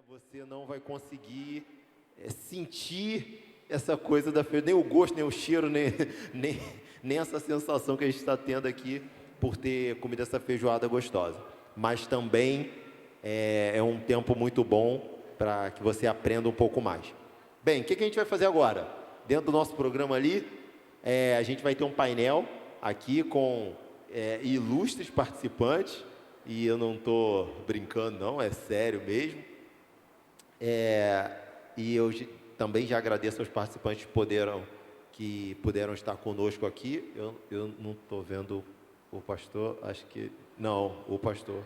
você não vai conseguir sentir essa coisa da feijoada, nem o gosto, nem o cheiro, nem essa sensação que a gente está tendo aqui por ter comido essa feijoada gostosa. Mas também é um tempo muito bom para que você aprenda um pouco mais. Bem, o que a gente vai fazer agora? Dentro do nosso programa ali, a gente vai ter um painel aqui com ilustres participantes, e eu não estou brincando não, é sério mesmo. E eu também já agradeço aos participantes que puderam estar conosco aqui. Eu não estou vendo o pastor, acho que... Não, o pastor.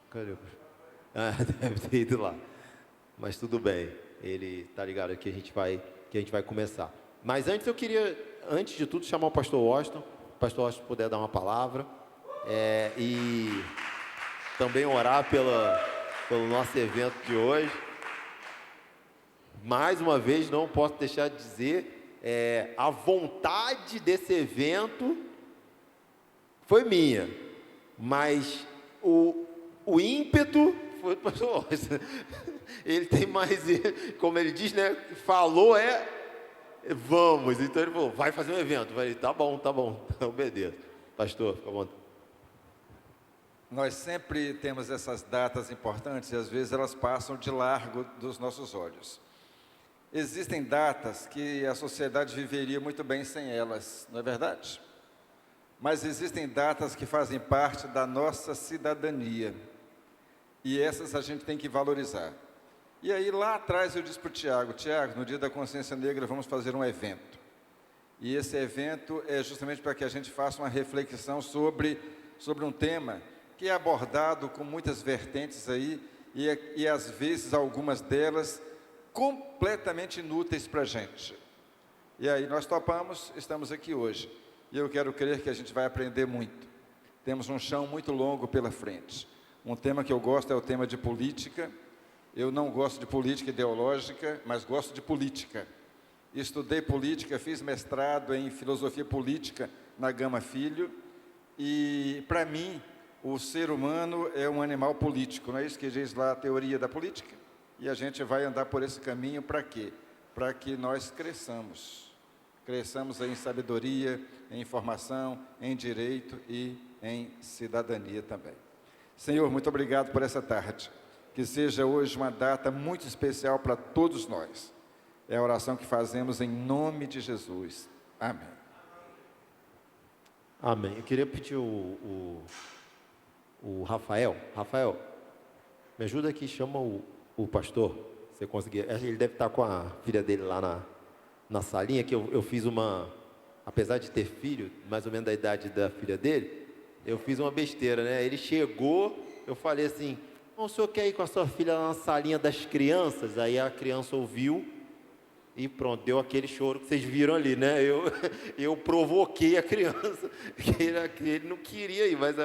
Cadê o pastor? Ah, deve ter ido lá. Mas tudo bem, ele está ligado que a gente vai começar. Mas antes eu queria, antes de tudo, chamar o pastor Washington. O pastor Washington puder dar uma palavra. E também orar pelo nosso evento de hoje. Mais uma vez, não posso deixar de dizer, a vontade desse evento foi minha, mas o ímpeto foi do pastor Washington. Ele tem mais, como ele diz, né? Falou vamos. Então ele falou, vai fazer um evento. Eu falei, tá bom, eu obedeço. Pastor, fica à vontade. Nós sempre temos essas datas importantes e às vezes elas passam de largo dos nossos olhos. Existem datas que a sociedade viveria muito bem sem elas, não é verdade? Mas existem datas que fazem parte da nossa cidadania. E essas a gente tem que valorizar. E aí lá atrás eu disse para o Tiago, no dia da Consciência Negra vamos fazer um evento. E esse evento é justamente para que a gente faça uma reflexão sobre um tema que é abordado com muitas vertentes aí, e às vezes algumas delas completamente inúteis para a gente. E aí nós topamos, estamos aqui hoje. E eu quero crer que a gente vai aprender muito. Temos um chão muito longo pela frente. Um tema que eu gosto é o tema de política. Eu não gosto de política ideológica, mas gosto de política. Estudei política, fiz mestrado em filosofia política na Gama Filho. E, para mim, o ser humano é um animal político. Não é isso que diz lá a teoria da política? E a gente vai andar por esse caminho para quê? Para que nós cresçamos. Cresçamos em sabedoria, em informação, em direito e em cidadania também. Senhor, muito obrigado por essa tarde. Que seja hoje uma data muito especial para todos nós. É a oração que fazemos em nome de Jesus. Amém. Amém. Eu queria pedir o Rafael. Rafael, me ajuda aqui, chama o pastor. Você conseguir? Ele deve estar com a filha dele lá na salinha, que eu fiz apesar de ter filho, mais ou menos da idade da filha dele, eu fiz uma besteira, né? Ele chegou, eu falei assim, o senhor quer ir com a sua filha lá na salinha das crianças? Aí a criança ouviu e pronto, deu aquele choro que vocês viram ali, né? Eu provoquei a criança, ele não queria ir, mas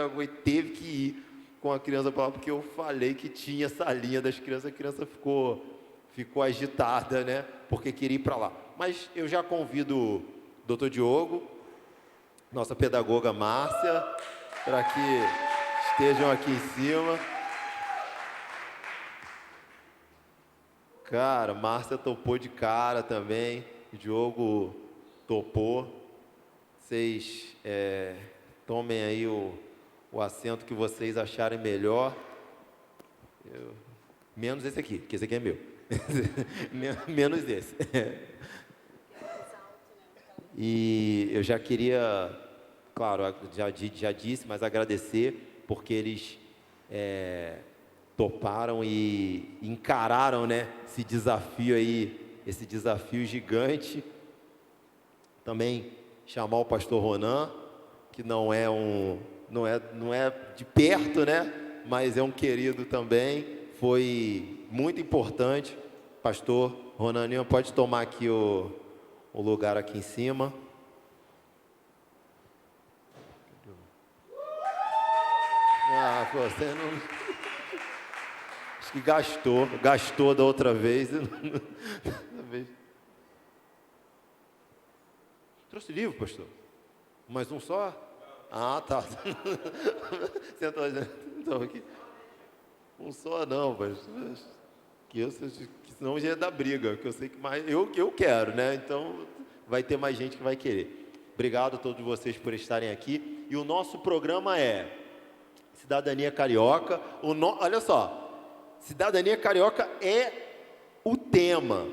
teve que ir com a criança para lá, porque eu falei que tinha salinha das crianças, a criança ficou agitada, né? Porque queria ir para lá. Mas eu já convido o doutor Diogo, nossa pedagoga Márcia, para que estejam aqui em cima. Cara, Márcia topou de cara também, Diogo topou. Vocês tomem aí o assento que vocês acharem melhor. Menos esse aqui, que esse aqui é meu. Menos esse. E eu já queria, claro, já disse, mas agradecer, porque eles toparam e encararam, né, esse desafio aí, esse desafio gigante. Também chamar o pastor Ronan, que não é de perto, né, mas é um querido também, foi muito importante. Pastor Ronaninho, pode tomar aqui o lugar aqui em cima. Ah, você não... Acho que gastou da outra vez. Trouxe livro, pastor? Mais um só? Ah, tá. Sentou aqui. Um só não, pastor. que senão já ia dar briga, que eu sei que mais eu quero, né? Então vai ter mais gente que vai querer. Obrigado a todos vocês por estarem aqui. E o nosso programa é Cidadania Carioca. Olha só, Cidadania Carioca é o tema,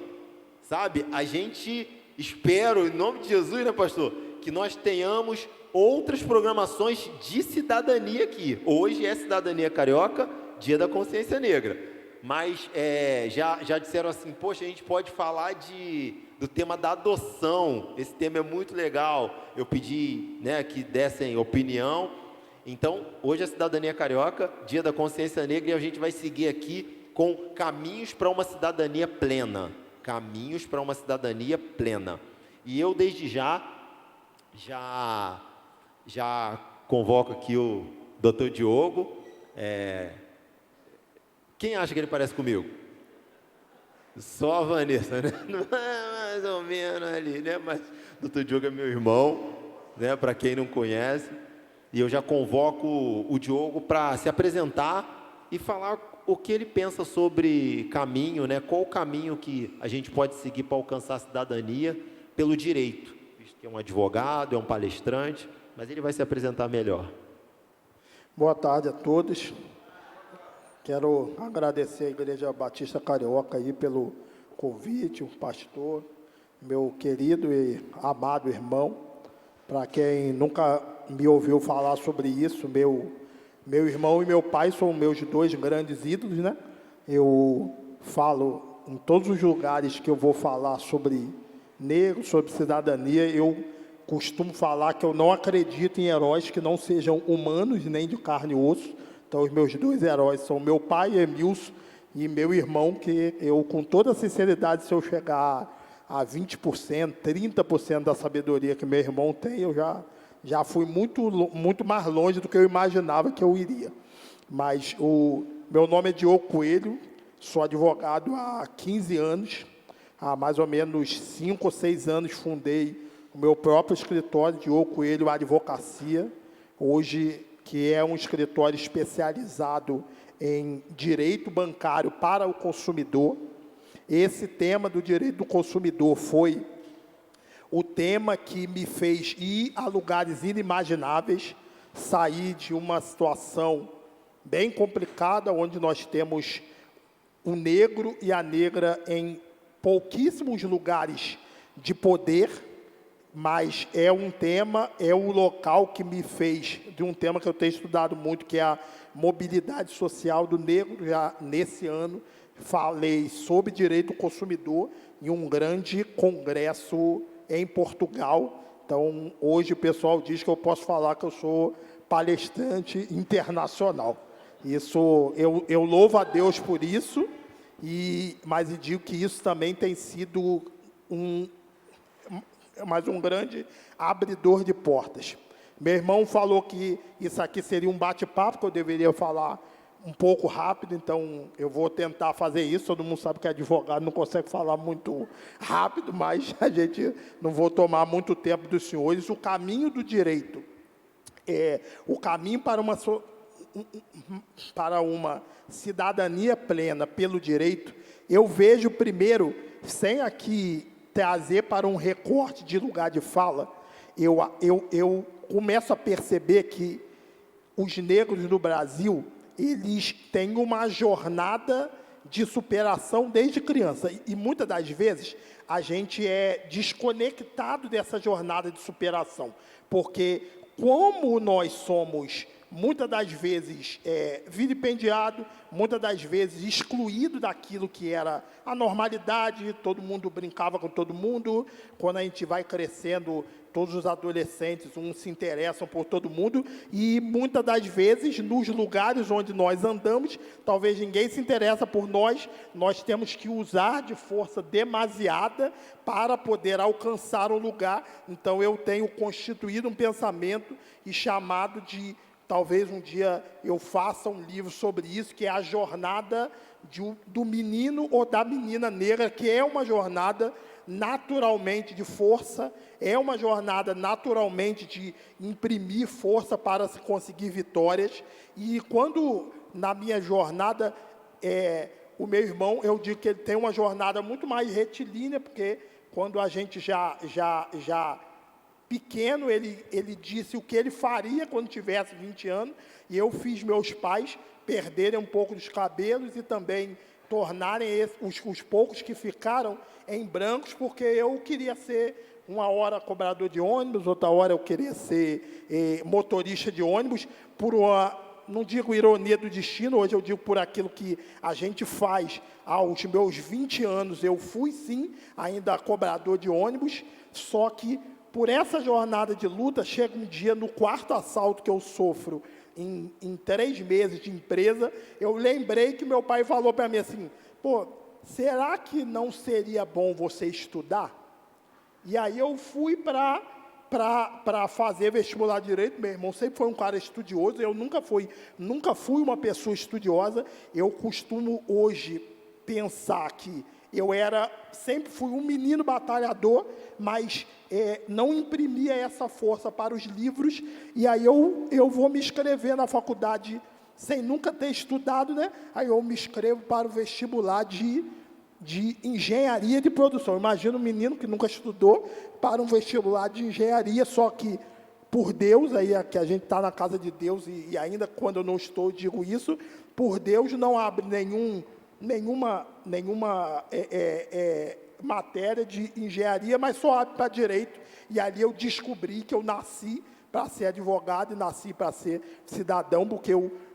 sabe? A gente espera, em nome de Jesus, né, pastor, que nós tenhamos outras programações de cidadania aqui. Hoje é Cidadania Carioca, Dia da Consciência Negra. Mas já disseram assim, poxa, a gente pode falar do tema da adoção. Esse tema é muito legal. Eu pedi, né, que dessem opinião. Então, hoje é Cidadania Carioca, Dia da Consciência Negra, e a gente vai seguir aqui com caminhos para uma cidadania plena. Caminhos para uma cidadania plena. E eu, desde já convoco aqui o Dr. Diogo. Quem acha que ele parece comigo? Só a Vanessa, né? Mais ou menos ali, né? Mas o Dr. Diogo é meu irmão, né? Para quem não conhece. E eu já convoco o Diogo para se apresentar e falar o que ele pensa sobre caminho, né? Qual o caminho que a gente pode seguir para alcançar a cidadania pelo direito. Visto que é um advogado, é um palestrante, mas ele vai se apresentar melhor. Boa tarde a todos. Quero agradecer à Igreja Batista Carioca aí pelo convite, o pastor, meu querido e amado irmão. Para quem nunca me ouviu falar sobre isso, meu irmão e meu pai são meus dois grandes ídolos, né? Eu falo em todos os lugares que eu vou falar sobre negro, sobre cidadania, eu costumo falar que eu não acredito em heróis que não sejam humanos, nem de carne e osso. Então, os meus dois heróis são meu pai, Emilson, e meu irmão, que eu, com toda sinceridade, se eu chegar a 20%, 30% da sabedoria que meu irmão tem, eu já fui muito mais longe do que eu imaginava que eu iria. Mas meu nome é Diogo Coelho, sou advogado há 15 anos, há mais ou menos 5 ou 6 anos fundei o meu próprio escritório, Diogo Coelho Advocacia, hoje que é um escritório especializado em direito bancário para o consumidor. Esse tema do direito do consumidor foi o tema que me fez ir a lugares inimagináveis, sair de uma situação bem complicada, onde nós temos o negro e a negra em pouquíssimos lugares de poder, mas é o local que me fez, de um tema que eu tenho estudado muito, que é a mobilidade social do negro. Já nesse ano falei sobre direito do consumidor em um grande congresso em Portugal. Então, hoje o pessoal diz que eu posso falar que eu sou palestrante internacional. Isso, eu louvo a Deus por isso, mas digo que isso também tem sido um grande abridor de portas. Meu irmão falou que isso aqui seria um bate-papo, que eu deveria falar um pouco rápido, então eu vou tentar fazer isso. Todo mundo sabe que advogado não consegue falar muito rápido, mas a gente não vou tomar muito tempo dos senhores. O caminho do direito, o caminho para uma cidadania plena pelo direito, eu vejo primeiro, sem aqui trazer para um recorte de lugar de fala, eu começo a perceber que os negros no Brasil, eles têm uma jornada de superação desde criança. E muitas das vezes, a gente é desconectado dessa jornada de superação. Porque, como nós somos, muitas das vezes, vilipendiado, muitas das vezes excluído daquilo que era a normalidade, todo mundo brincava com todo mundo. Quando a gente vai crescendo, todos os adolescentes, uns se interessam por todo mundo, e muitas das vezes, nos lugares onde nós andamos, talvez ninguém se interessa por nós, nós temos que usar de força demasiada para poder alcançar um lugar. Então, eu tenho constituído um pensamento e chamado de, talvez um dia eu faça um livro sobre isso, que é a jornada do menino ou da menina negra, que é uma jornada naturalmente de força, é uma jornada naturalmente de imprimir força para se conseguir vitórias. E quando, na minha jornada, o meu irmão, eu digo que ele tem uma jornada muito mais retilínea, porque quando a gente já pequeno, ele disse o que ele faria quando tivesse 20 anos, e eu fiz meus pais perderem um pouco dos cabelos e também tornarem os poucos que ficaram em brancos, porque eu queria ser, uma hora cobrador de ônibus, outra hora eu queria ser motorista de ônibus, por uma, não digo ironia do destino, hoje eu digo por aquilo que a gente faz. Aos meus 20 anos eu fui sim, ainda cobrador de ônibus, só que por essa jornada de luta, chega um dia, no quarto assalto que eu sofro, em 3 meses de empresa, eu lembrei que meu pai falou para mim assim, pô, será que não seria bom você estudar? E aí eu fui para fazer vestibular de Direito. Meu irmão sempre foi um cara estudioso, eu nunca fui uma pessoa estudiosa. Eu costumo hoje pensar que eu sempre fui um menino batalhador, mas não imprimia essa força para os livros, e aí eu vou me inscrever na faculdade, sem nunca ter estudado, né? Aí eu me inscrevo para o vestibular de engenharia de produção. Imagina um menino que nunca estudou para um vestibular de engenharia, só que, por Deus, aí que a gente está na casa de Deus, e ainda quando eu não estou, digo isso, por Deus não abre nenhuma matéria de engenharia, mas só abre para direito, e ali eu descobri que eu nasci para ser advogado e nasci para ser cidadão, porque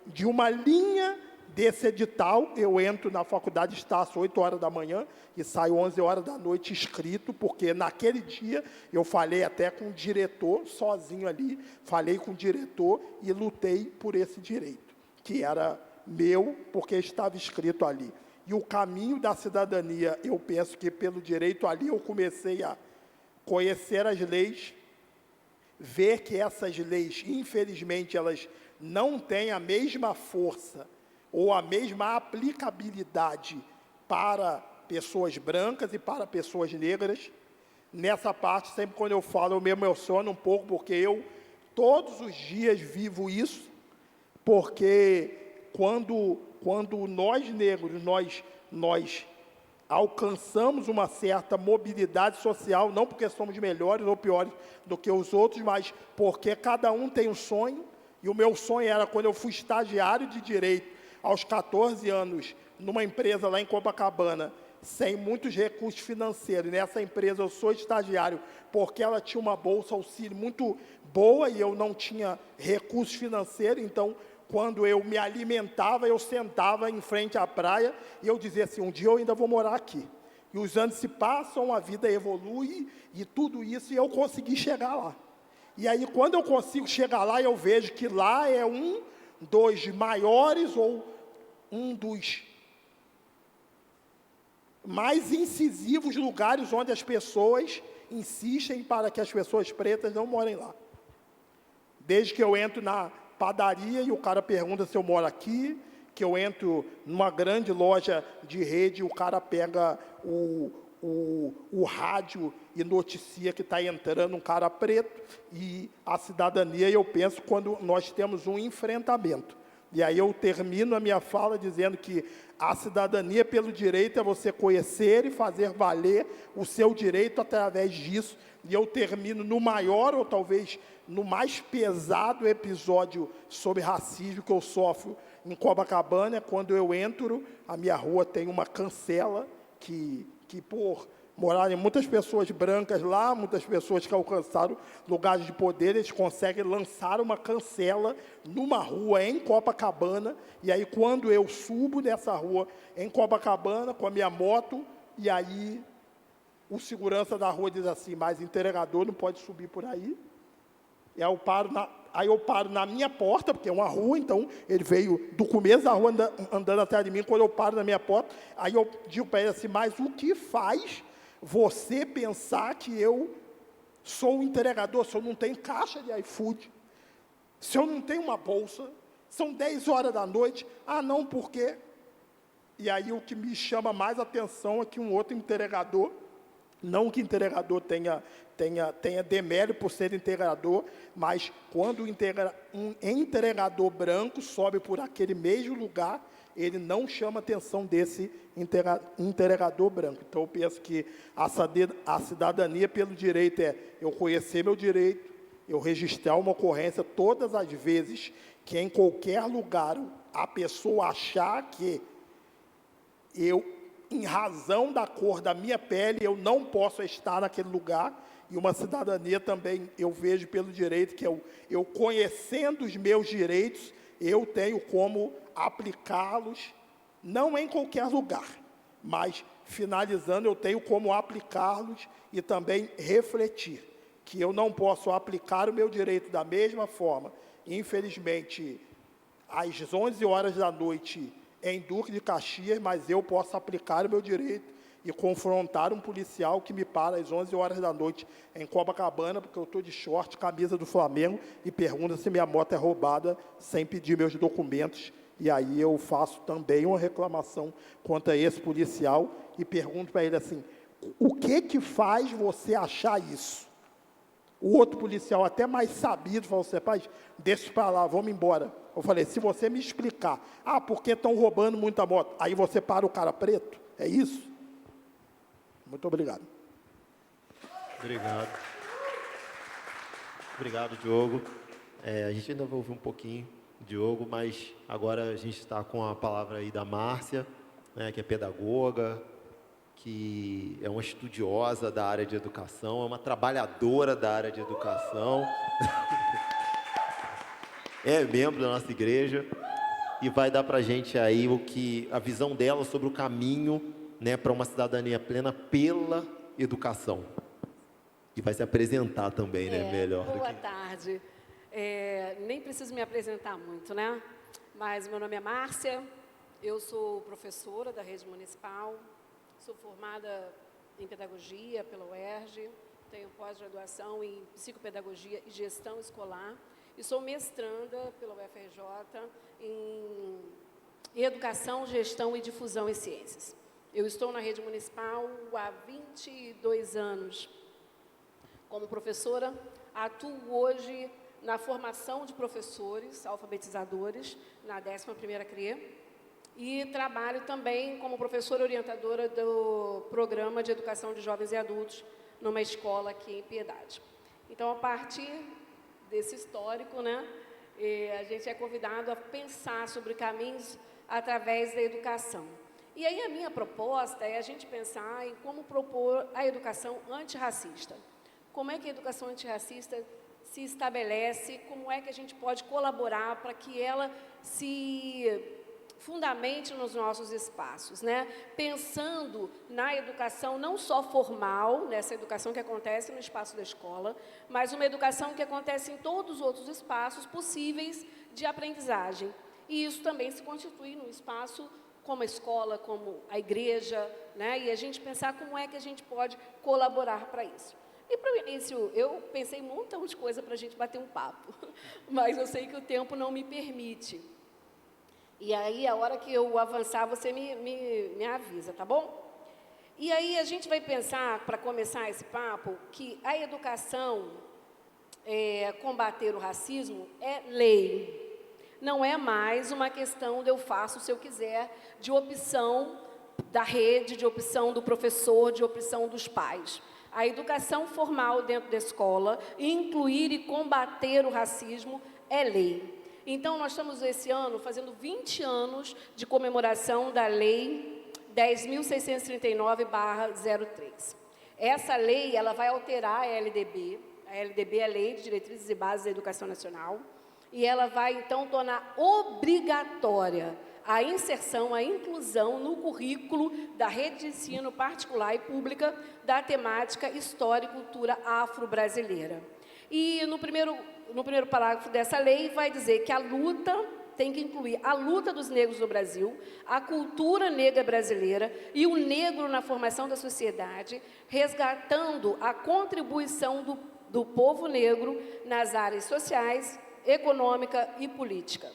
de uma linha desse edital, eu entro na faculdade de Estácio 8 horas da manhã e saio 11 horas da noite inscrito, porque naquele dia eu falei até com o diretor, sozinho ali, falei com o diretor e lutei por esse direito, que era meu, porque estava escrito ali. E o caminho da cidadania, eu penso que pelo direito ali eu comecei a conhecer as leis, ver que essas leis, infelizmente, elas não têm a mesma força ou a mesma aplicabilidade para pessoas brancas e para pessoas negras. Nessa parte, sempre quando eu falo, eu me emociono um pouco, porque eu todos os dias vivo isso, porque quando nós negros, nós alcançamos uma certa mobilidade social, não porque somos melhores ou piores do que os outros, mas porque cada um tem um sonho, e o meu sonho era, quando eu fui estagiário de Direito, aos 14 anos, numa empresa lá em Copacabana, sem muitos recursos financeiros. Nessa empresa eu sou estagiário porque ela tinha uma bolsa auxílio muito boa e eu não tinha recursos financeiros, então, quando eu me alimentava, eu sentava em frente à praia e eu dizia assim, um dia eu ainda vou morar aqui. E os anos se passam, a vida evolui e tudo isso, e eu consegui chegar lá. E aí, quando eu consigo chegar lá, eu vejo que lá é um dos maiores ou um dos mais incisivos lugares onde as pessoas insistem para que as pessoas pretas não morem lá. Desde que eu entro na padaria e o cara pergunta se eu moro aqui, que eu entro numa grande loja de rede, o cara pega o rádio e noticia que está entrando um cara preto, e a cidadania, eu penso, quando nós temos um enfrentamento. E aí eu termino a minha fala dizendo que a cidadania pelo direito é você conhecer e fazer valer o seu direito através disso. E eu termino no maior, ou talvez no mais pesado episódio sobre racismo que eu sofro em Copacabana, quando eu entro, a minha rua tem uma cancela que por morarem muitas pessoas brancas lá, muitas pessoas que alcançaram lugares de poder, eles conseguem lançar uma cancela numa rua em Copacabana, e aí quando eu subo nessa rua em Copacabana com a minha moto, e aí o segurança da rua diz assim, mas entregador não pode subir por aí. E aí eu paro na minha porta, porque é uma rua, então ele veio do começo da rua andando atrás de mim. Quando eu paro na minha porta, aí eu digo para ele assim, mas o que faz você pensar que eu sou um entregador, se eu não tenho caixa de iFood, se eu não tenho uma bolsa, são 10 horas da noite, não, por quê? E aí o que me chama mais atenção é que um outro entregador, não que entregador tenha demérito por ser entregador, mas quando um entregador branco sobe por aquele mesmo lugar, ele não chama a atenção desse entregador branco. Então, eu penso que a cidadania pelo direito é eu conhecer meu direito, eu registrar uma ocorrência todas as vezes que em qualquer lugar a pessoa achar que eu, em razão da cor da minha pele, eu não posso estar naquele lugar. E uma cidadania também eu vejo pelo direito que eu conhecendo os meus direitos, eu tenho como aplicá-los, não em qualquer lugar, mas, finalizando, eu tenho como aplicá-los e também refletir que eu não posso aplicar o meu direito da mesma forma, infelizmente, às 11 horas da noite em Duque de Caxias, mas eu posso aplicar o meu direito e confrontar um policial que me para às 11 horas da noite em Copacabana, porque eu estou de short, camisa do Flamengo, e pergunta se minha moto é roubada sem pedir meus documentos. E aí eu faço também uma reclamação contra esse policial e pergunto para ele assim, o que faz você achar isso? O outro policial, até mais sabido, falou assim, rapaz, deixa para lá, vamos embora. Eu falei, se você me explicar, porque estão roubando muita moto, aí você para o cara preto, é isso? Muito obrigado. Obrigado. Obrigado, Diogo. A gente ainda vai ouvir um pouquinho, Diogo, mas agora a gente está com a palavra aí da Márcia, né, que é pedagoga, que é uma estudiosa da área de educação, é uma trabalhadora da área de educação, é membro da nossa igreja e vai dar para a gente aí a visão dela sobre o caminho, né, para uma cidadania plena pela educação. E vai se apresentar também, né, melhor. Boa tarde. Nem preciso me apresentar muito, né? Mas meu nome é Márcia, eu sou professora da rede municipal, sou formada em pedagogia pela UERJ, tenho pós-graduação em psicopedagogia e gestão escolar e sou mestranda pela UFRJ em educação, gestão e difusão em ciências. Eu estou na rede municipal há 22 anos como professora, atuo hoje na formação de professores, alfabetizadores, na 11ª CRE, e trabalho também como professora orientadora do Programa de Educação de Jovens e Adultos, numa escola aqui em Piedade. Então, a partir desse histórico, né, a gente é convidado a pensar sobre caminhos através da educação. E aí a minha proposta é a gente pensar em como propor a educação antirracista. Como é que a educação antirracista se estabelece, como é que a gente pode colaborar para que ela se fundamente nos nossos espaços, né? Pensando na educação não só formal, nessa educação que acontece no espaço da escola, mas uma educação que acontece em todos os outros espaços possíveis de aprendizagem. E isso também se constitui num espaço como a escola, como a igreja, né? E a gente pensar como é que a gente pode colaborar para isso. E, para o início, eu pensei um montão de coisa para a gente bater um papo, mas eu sei que o tempo não me permite. E aí, a hora que eu avançar, você me avisa, tá bom? E aí, a gente vai pensar, para começar esse papo, que a educação, combater o racismo, é lei. Não é mais uma questão de eu faço se eu quiser, de opção da rede, de opção do professor, de opção dos pais. A educação formal dentro da escola, incluir e combater o racismo, é lei. Então, nós estamos, esse ano, fazendo 20 anos de comemoração da Lei 10.639/03. Essa lei, ela vai alterar a LDB. A LDB é a Lei de Diretrizes e Bases da Educação Nacional. E ela vai, então, tornar obrigatória a inserção, a inclusão no currículo da rede de ensino particular e pública da temática História e Cultura Afro-Brasileira. E no primeiro parágrafo dessa lei vai dizer que a luta tem que incluir a luta dos negros no Brasil, a cultura negra brasileira e o negro na formação da sociedade, resgatando a contribuição do povo negro nas áreas sociais, econômica e política.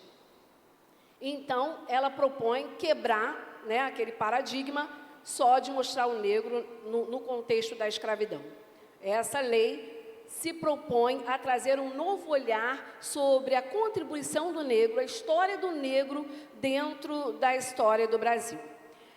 Então, ela propõe quebrar, né, aquele paradigma só de mostrar o negro no contexto da escravidão. Essa lei se propõe a trazer um novo olhar sobre a contribuição do negro, a história do negro dentro da história do Brasil.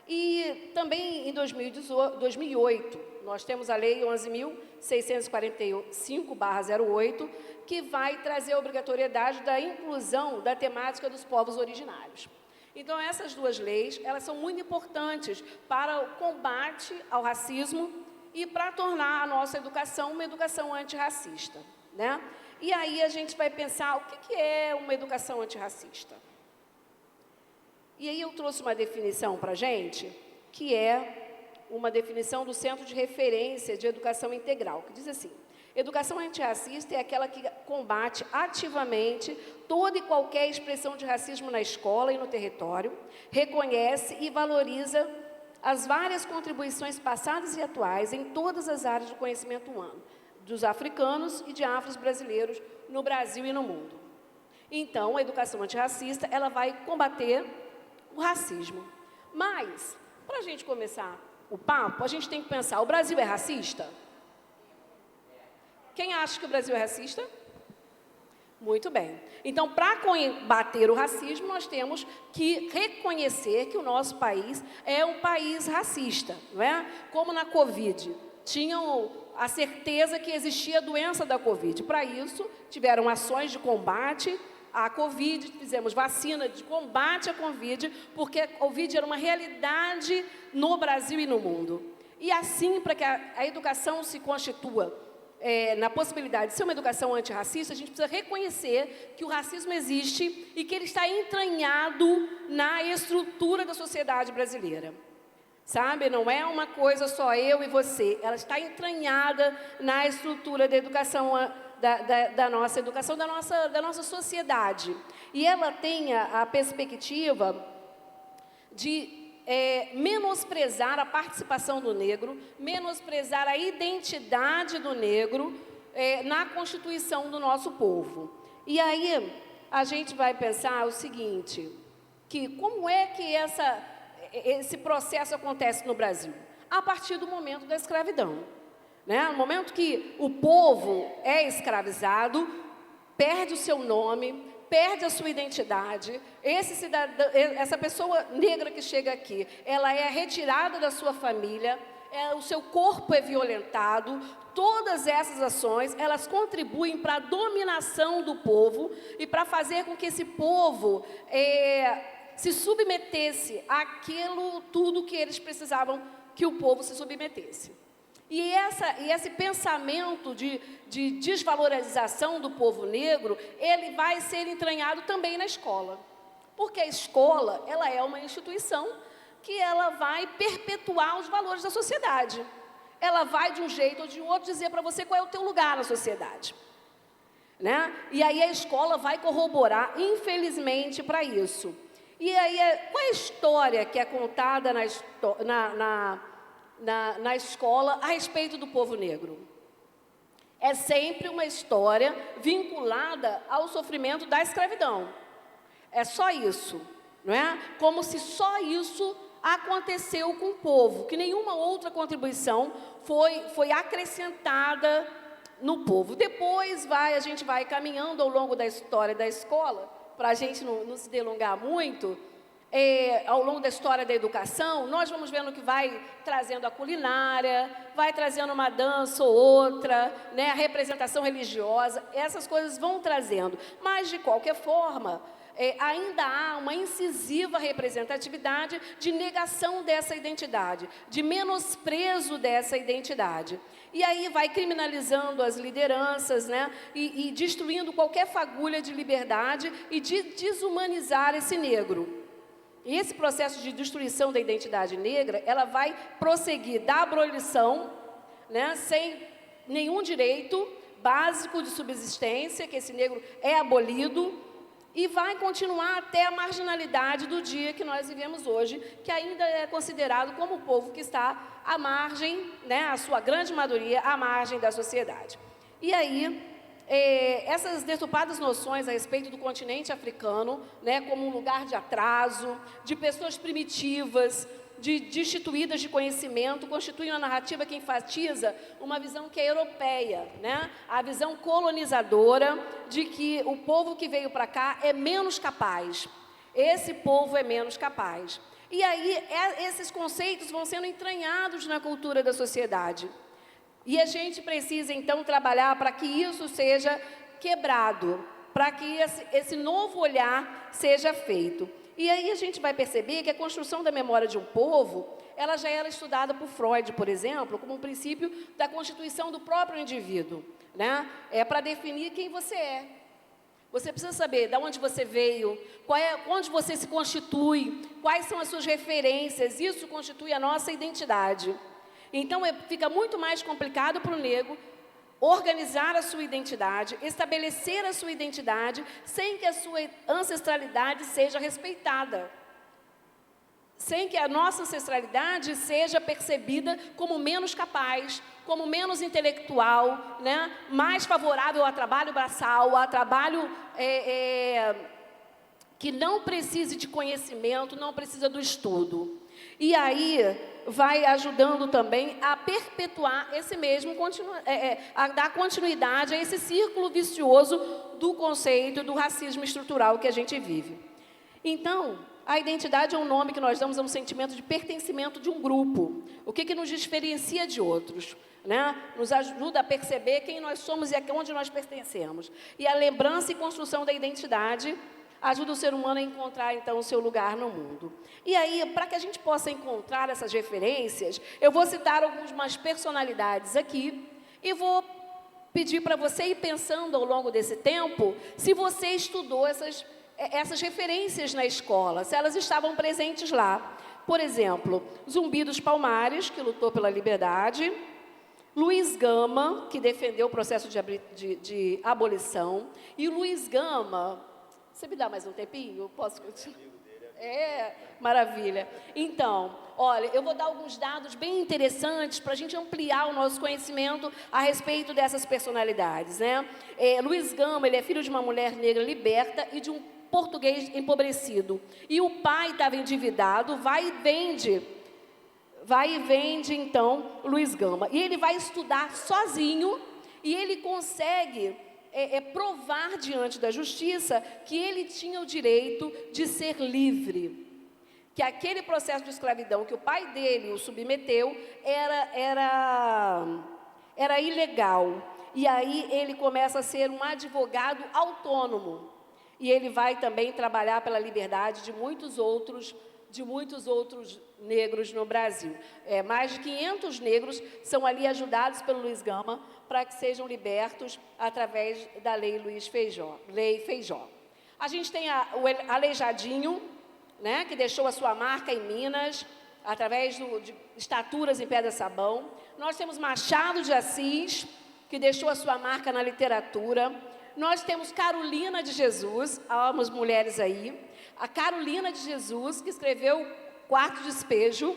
E também em 2008, nós temos a Lei 11.645/08, que vai trazer a obrigatoriedade da inclusão da temática dos povos originários. Então, essas duas leis, elas são muito importantes para o combate ao racismo e para tornar a nossa educação uma educação antirracista, né? E aí a gente vai pensar o que é uma educação antirracista. E aí eu trouxe uma definição para a gente, que é uma definição do Centro de Referência de Educação Integral, que diz assim: educação antirracista é aquela que combate ativamente toda e qualquer expressão de racismo na escola e no território, reconhece e valoriza as várias contribuições passadas e atuais em todas as áreas do conhecimento humano, dos africanos e de afro-brasileiros no Brasil e no mundo. Então, a educação antirracista, ela vai combater o racismo. Mas, para a gente começar o papo, a gente tem que pensar, o Brasil é racista? Quem acha que o Brasil é racista? Muito bem. Então, para combater o racismo, nós temos que reconhecer que o nosso país é um país racista, não é? Como na Covid, tinham a certeza que existia a doença da Covid. Para isso, tiveram ações de combate à Covid, fizemos vacina de combate à Covid, porque a Covid era uma realidade no Brasil e no mundo. E assim, para que a educação se constitua na possibilidade de ser uma educação antirracista, a gente precisa reconhecer que o racismo existe e que ele está entranhado na estrutura da sociedade brasileira. Sabe? Não é uma coisa só eu e você, ela está entranhada na estrutura da educação, da nossa educação, da nossa sociedade. E ela tem a perspectiva de menosprezar a participação do negro, menosprezar a identidade do negro na constituição do nosso povo. E aí a gente vai pensar o seguinte, que como é que esse processo acontece no Brasil? A partir do momento da escravidão, né? No momento que o povo é escravizado, perde o seu nome, perde a sua identidade, essa pessoa negra que chega aqui, ela é retirada da sua família, o seu corpo é violentado. Todas essas ações, elas contribuem para a dominação do povo e para fazer com que esse povo se submetesse àquilo tudo que eles precisavam que o povo se submetesse. E esse pensamento de desvalorização do povo negro, ele vai ser entranhado também na escola. Porque a escola, ela é uma instituição que ela vai perpetuar os valores da sociedade. Ela vai, de um jeito ou de outro, dizer para você qual é o teu lugar na sociedade, né? E aí a escola vai corroborar, infelizmente, para isso. E aí, qual é a história que é contada na escola a respeito do povo negro? É sempre uma história vinculada ao sofrimento da escravidão. É só isso, não é? Como se só isso aconteceu com o povo, que nenhuma outra contribuição foi acrescentada no povo. Depois a gente vai caminhando ao longo da história da escola, para a gente não se delongar muito. Ao longo da história da educação, nós vamos vendo que vai trazendo a culinária, vai trazendo uma dança ou outra, né, a representação religiosa, essas coisas vão trazendo. Mas, de qualquer forma, ainda há uma incisiva representatividade de negação dessa identidade, de menosprezo dessa identidade. E aí vai criminalizando as lideranças, né, e destruindo qualquer fagulha de liberdade e de desumanizar esse negro. E esse processo de destruição da identidade negra, ela vai prosseguir da abolição, né, sem nenhum direito básico de subsistência, que esse negro é abolido, e vai continuar até a marginalidade do dia que nós vivemos hoje, que ainda é considerado como o povo que está à margem, né, a sua grande maioria, à margem da sociedade. E aí, essas deturpadas noções a respeito do continente africano, né, como um lugar de atraso, de pessoas primitivas, destituídas de conhecimento, constituem uma narrativa que enfatiza uma visão que é europeia, né? A visão colonizadora de que o povo que veio para cá é menos capaz. Esse povo é menos capaz. E aí, esses conceitos vão sendo entranhados na cultura da sociedade. E a gente precisa, então, trabalhar para que isso seja quebrado, para que esse novo olhar seja feito. E aí a gente vai perceber que a construção da memória de um povo, ela já era estudada por Freud, por exemplo, como um princípio da constituição do próprio indivíduo, né? É para definir quem você é. Você precisa saber de onde você veio, onde você se constitui, quais são as suas referências. Isso constitui a nossa identidade. Então, fica muito mais complicado para o negro organizar a sua identidade, estabelecer a sua identidade, sem que a sua ancestralidade seja respeitada. Sem que a nossa ancestralidade seja percebida como menos capaz, como menos intelectual, né? Mais favorável a trabalho braçal, a trabalho que não precise de conhecimento, não precisa do estudo. E aí vai ajudando também a perpetuar esse mesmo, a dar continuidade a esse círculo vicioso do conceito do racismo estrutural que a gente vive. Então, a identidade é um nome que nós damos a um sentimento de pertencimento de um grupo. O que nos diferencia de outros, né? Nos ajuda a perceber quem nós somos e aonde nós pertencemos. E a lembrança e construção da identidade ajuda o ser humano a encontrar, então, o seu lugar no mundo. E aí, para que a gente possa encontrar essas referências, eu vou citar algumas personalidades aqui e vou pedir para você ir pensando ao longo desse tempo se você estudou essas referências na escola, se elas estavam presentes lá. Por exemplo, Zumbi dos Palmares, que lutou pela liberdade, Luiz Gama, que defendeu o processo de abolição, e Luiz Gama... Você me dá mais um tempinho? Eu posso continuar? Maravilha. Então, olha, eu vou dar alguns dados bem interessantes para a gente ampliar o nosso conhecimento a respeito dessas personalidades, né? Luiz Gama, ele é filho de uma mulher negra liberta e de um português empobrecido. E o pai estava endividado, vai e vende, então, Luiz Gama. E ele vai estudar sozinho e ele consegue... provar diante da justiça que ele tinha o direito de ser livre, que aquele processo de escravidão que o pai dele o submeteu era ilegal. E aí ele começa a ser um advogado autônomo. E ele vai também trabalhar pela liberdade de muitos outros negros no Brasil. Mais de 500 negros são ali ajudados pelo Luiz Gama para que sejam libertos através da Lei Feijó. A gente tem o Aleijadinho, né, que deixou a sua marca em Minas, através de estaturas em pedra sabão. Nós temos Machado de Assis, que deixou a sua marca na literatura. Nós temos Carolina de Jesus, há umas mulheres aí. A Carolina de Jesus, que escreveu Quarto Despejo,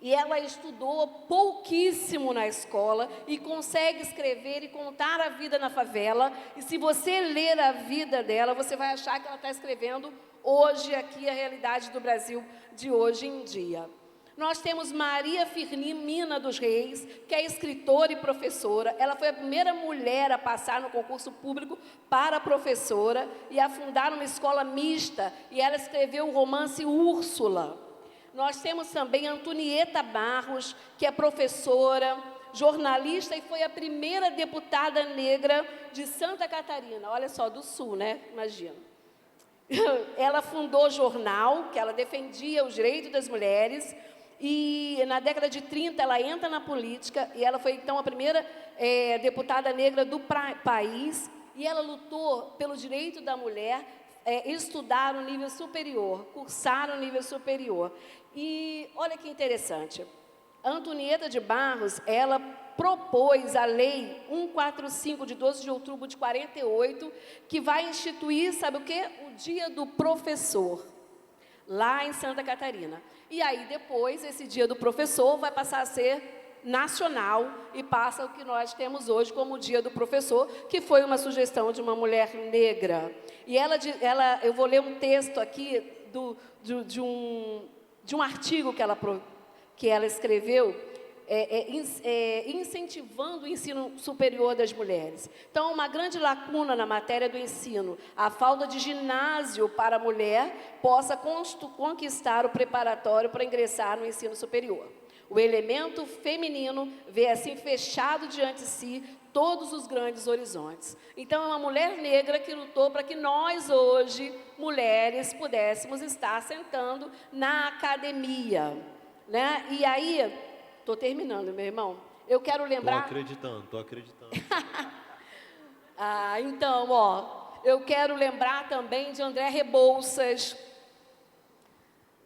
e ela estudou pouquíssimo na escola e consegue escrever e contar a vida na favela. E se você ler a vida dela, você vai achar que ela está escrevendo hoje aqui a realidade do Brasil de hoje em dia. Nós temos Maria Firmina dos Reis, que é escritora e professora. Ela foi a primeira mulher a passar no concurso público para professora e a fundar uma escola mista. E ela escreveu o romance Úrsula. Nós temos também Antonieta Barros, que é professora, jornalista e foi a primeira deputada negra de Santa Catarina. Olha só, do Sul, né? Imagina. Ela fundou o jornal, que ela defendia os direitos das mulheres. E na década de 30 ela entra na política e ela foi então a primeira deputada negra do país e ela lutou pelo direito da mulher estudar no nível superior, cursar no nível superior. E olha que interessante, a Antonieta de Barros, ela propôs a Lei 145 de 12 de outubro de 48, que vai instituir, sabe o quê? O Dia do Professor, lá em Santa Catarina. E aí, depois, esse Dia do Professor vai passar a ser nacional e passa o que nós temos hoje como o Dia do Professor, que foi uma sugestão de uma mulher negra. E eu vou ler um texto aqui de um artigo que ela escreveu, incentivando o ensino superior das mulheres. Então, uma grande lacuna na matéria do ensino, a falta de ginásio para a mulher possa conquistar o preparatório para ingressar no ensino superior. O elemento feminino vê assim fechado diante de si todos os grandes horizontes. Então, é uma mulher negra que lutou para que nós, hoje, mulheres, pudéssemos estar sentando na academia, né? E aí, estou terminando, meu irmão. Eu quero lembrar... Estou acreditando. Então, eu quero lembrar também de André Rebouças.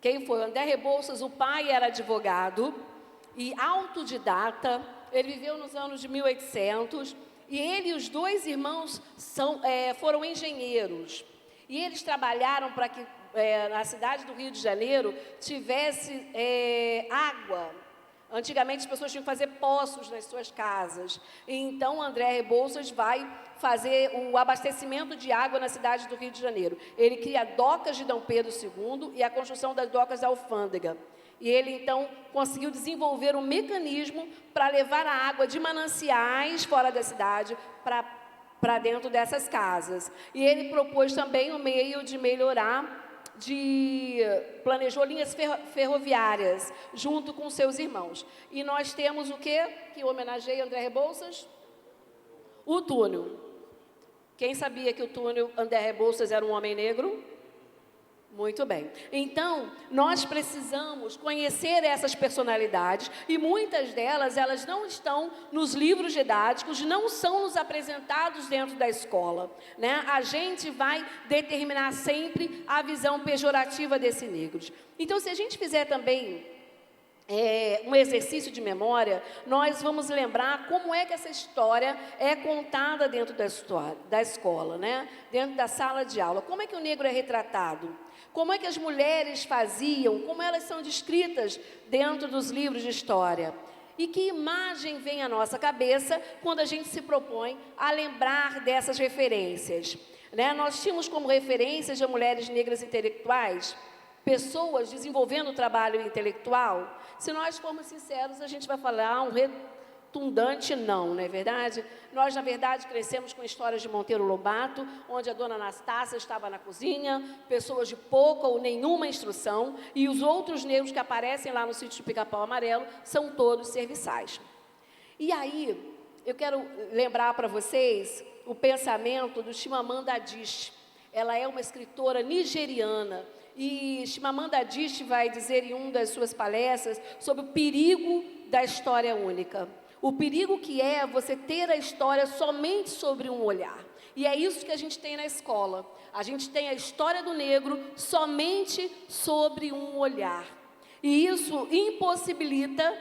Quem foi? André Rebouças, o pai era advogado e autodidata. Ele viveu nos anos de 1800 e ele e os dois irmãos foram engenheiros. E eles trabalharam para que na cidade do Rio de Janeiro tivesse água. Antigamente as pessoas tinham que fazer poços nas suas casas. Então André Rebouças vai fazer o abastecimento de água na cidade do Rio de Janeiro. Ele cria a docas de D. Pedro II e a construção das docas da Alfândega. E ele, então, conseguiu desenvolver um mecanismo para levar a água de mananciais fora da cidade para dentro dessas casas. E ele propôs também um meio de melhorar, planejou linhas ferroviárias junto com seus irmãos. E nós temos o quê? Que homenageia André Rebouças? O túnel. Quem sabia que o túnel André Rebouças era um homem negro? Muito bem. Então, nós precisamos conhecer essas personalidades e muitas delas, elas não estão nos livros didáticos, não são nos apresentados dentro da escola, né? A gente vai determinar sempre a visão pejorativa desses negros. Então, se a gente fizer também um exercício de memória, nós vamos lembrar como é que essa história é contada dentro da escola, né? Dentro da sala de aula. Como é que o negro é retratado? Como é que as mulheres faziam? Como elas são descritas dentro dos livros de história? E que imagem vem à nossa cabeça quando a gente se propõe a lembrar dessas referências, né? Nós tínhamos como referências de mulheres negras intelectuais, pessoas desenvolvendo o trabalho intelectual. Se nós formos sinceros, a gente vai falar um redundante não é verdade? Nós, na verdade, crescemos com histórias de Monteiro Lobato, onde a dona Anastácia estava na cozinha, pessoas de pouca ou nenhuma instrução, e os outros negros que aparecem lá no sítio do Pica-Pau Amarelo são todos serviçais. E aí, eu quero lembrar para vocês o pensamento do Chimamanda Adichie. Ela é uma escritora nigeriana, e Chimamanda Adichie vai dizer em uma das suas palestras sobre o perigo da história única. O perigo que é você ter a história somente sobre um olhar. E é isso que a gente tem na escola. A gente tem a história do negro somente sobre um olhar. E isso impossibilita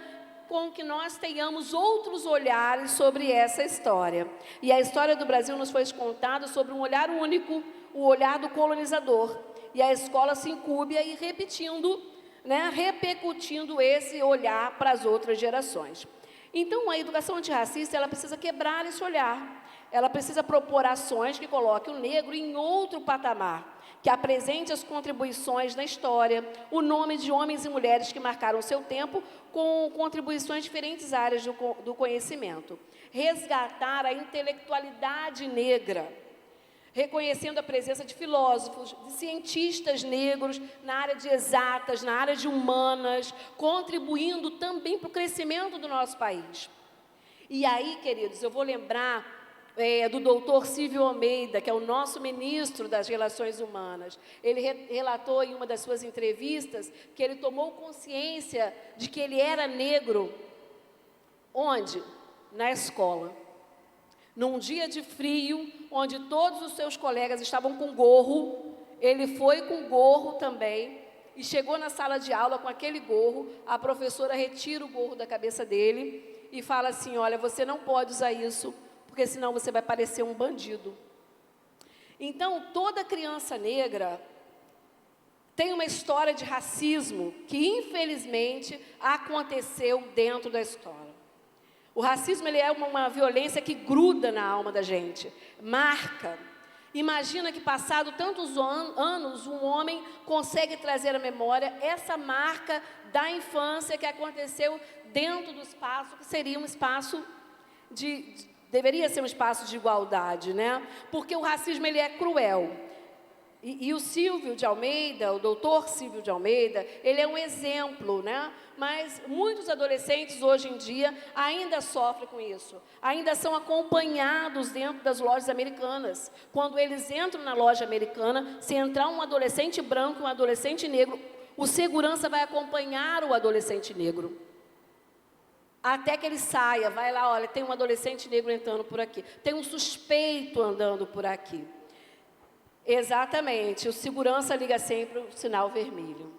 com que nós tenhamos outros olhares sobre essa história. E a história do Brasil nos foi contada sobre um olhar único, o olhar do colonizador. E a escola se incube aí repetindo, né, repercutindo esse olhar para as outras gerações. Então, a educação antirracista, ela precisa quebrar esse olhar. Ela precisa propor ações que coloquem o negro em outro patamar, que apresente as contribuições na história, o nome de homens e mulheres que marcaram seu tempo com contribuições em diferentes áreas do conhecimento. Resgatar a intelectualidade negra, reconhecendo a presença de filósofos, de cientistas negros na área de exatas, na área de humanas, contribuindo também para o crescimento do nosso país. E aí, queridos, eu vou lembrar do doutor Silvio Almeida, que é o nosso ministro das Relações Humanas. Ele relatou em uma das suas entrevistas que ele tomou consciência de que ele era negro. Onde? Na escola. Num dia de frio, onde todos os seus colegas estavam com gorro, ele foi com gorro também e chegou na sala de aula com aquele gorro. A professora retira o gorro da cabeça dele e fala assim: olha, você não pode usar isso, porque senão você vai parecer um bandido. Então, toda criança negra tem uma história de racismo que, infelizmente, aconteceu dentro da escola. O racismo, ele é uma violência que gruda na alma da gente, marca. Imagina que, passado tantos anos, um homem consegue trazer à memória essa marca da infância que aconteceu dentro do espaço, que seria um espaço deveria ser um espaço de igualdade, né? Porque o racismo, ele é cruel. E o Silvio de Almeida, o doutor Silvio de Almeida, ele é um exemplo, né? Mas muitos adolescentes hoje em dia ainda sofrem com isso. Ainda são acompanhados dentro das lojas americanas. Quando eles entram na loja americana, se entrar um adolescente branco e um adolescente negro, o segurança vai acompanhar o adolescente negro. Até que ele saia, vai lá, olha, tem um adolescente negro entrando por aqui. Tem um suspeito andando por aqui. Exatamente, o segurança liga sempre o sinal vermelho.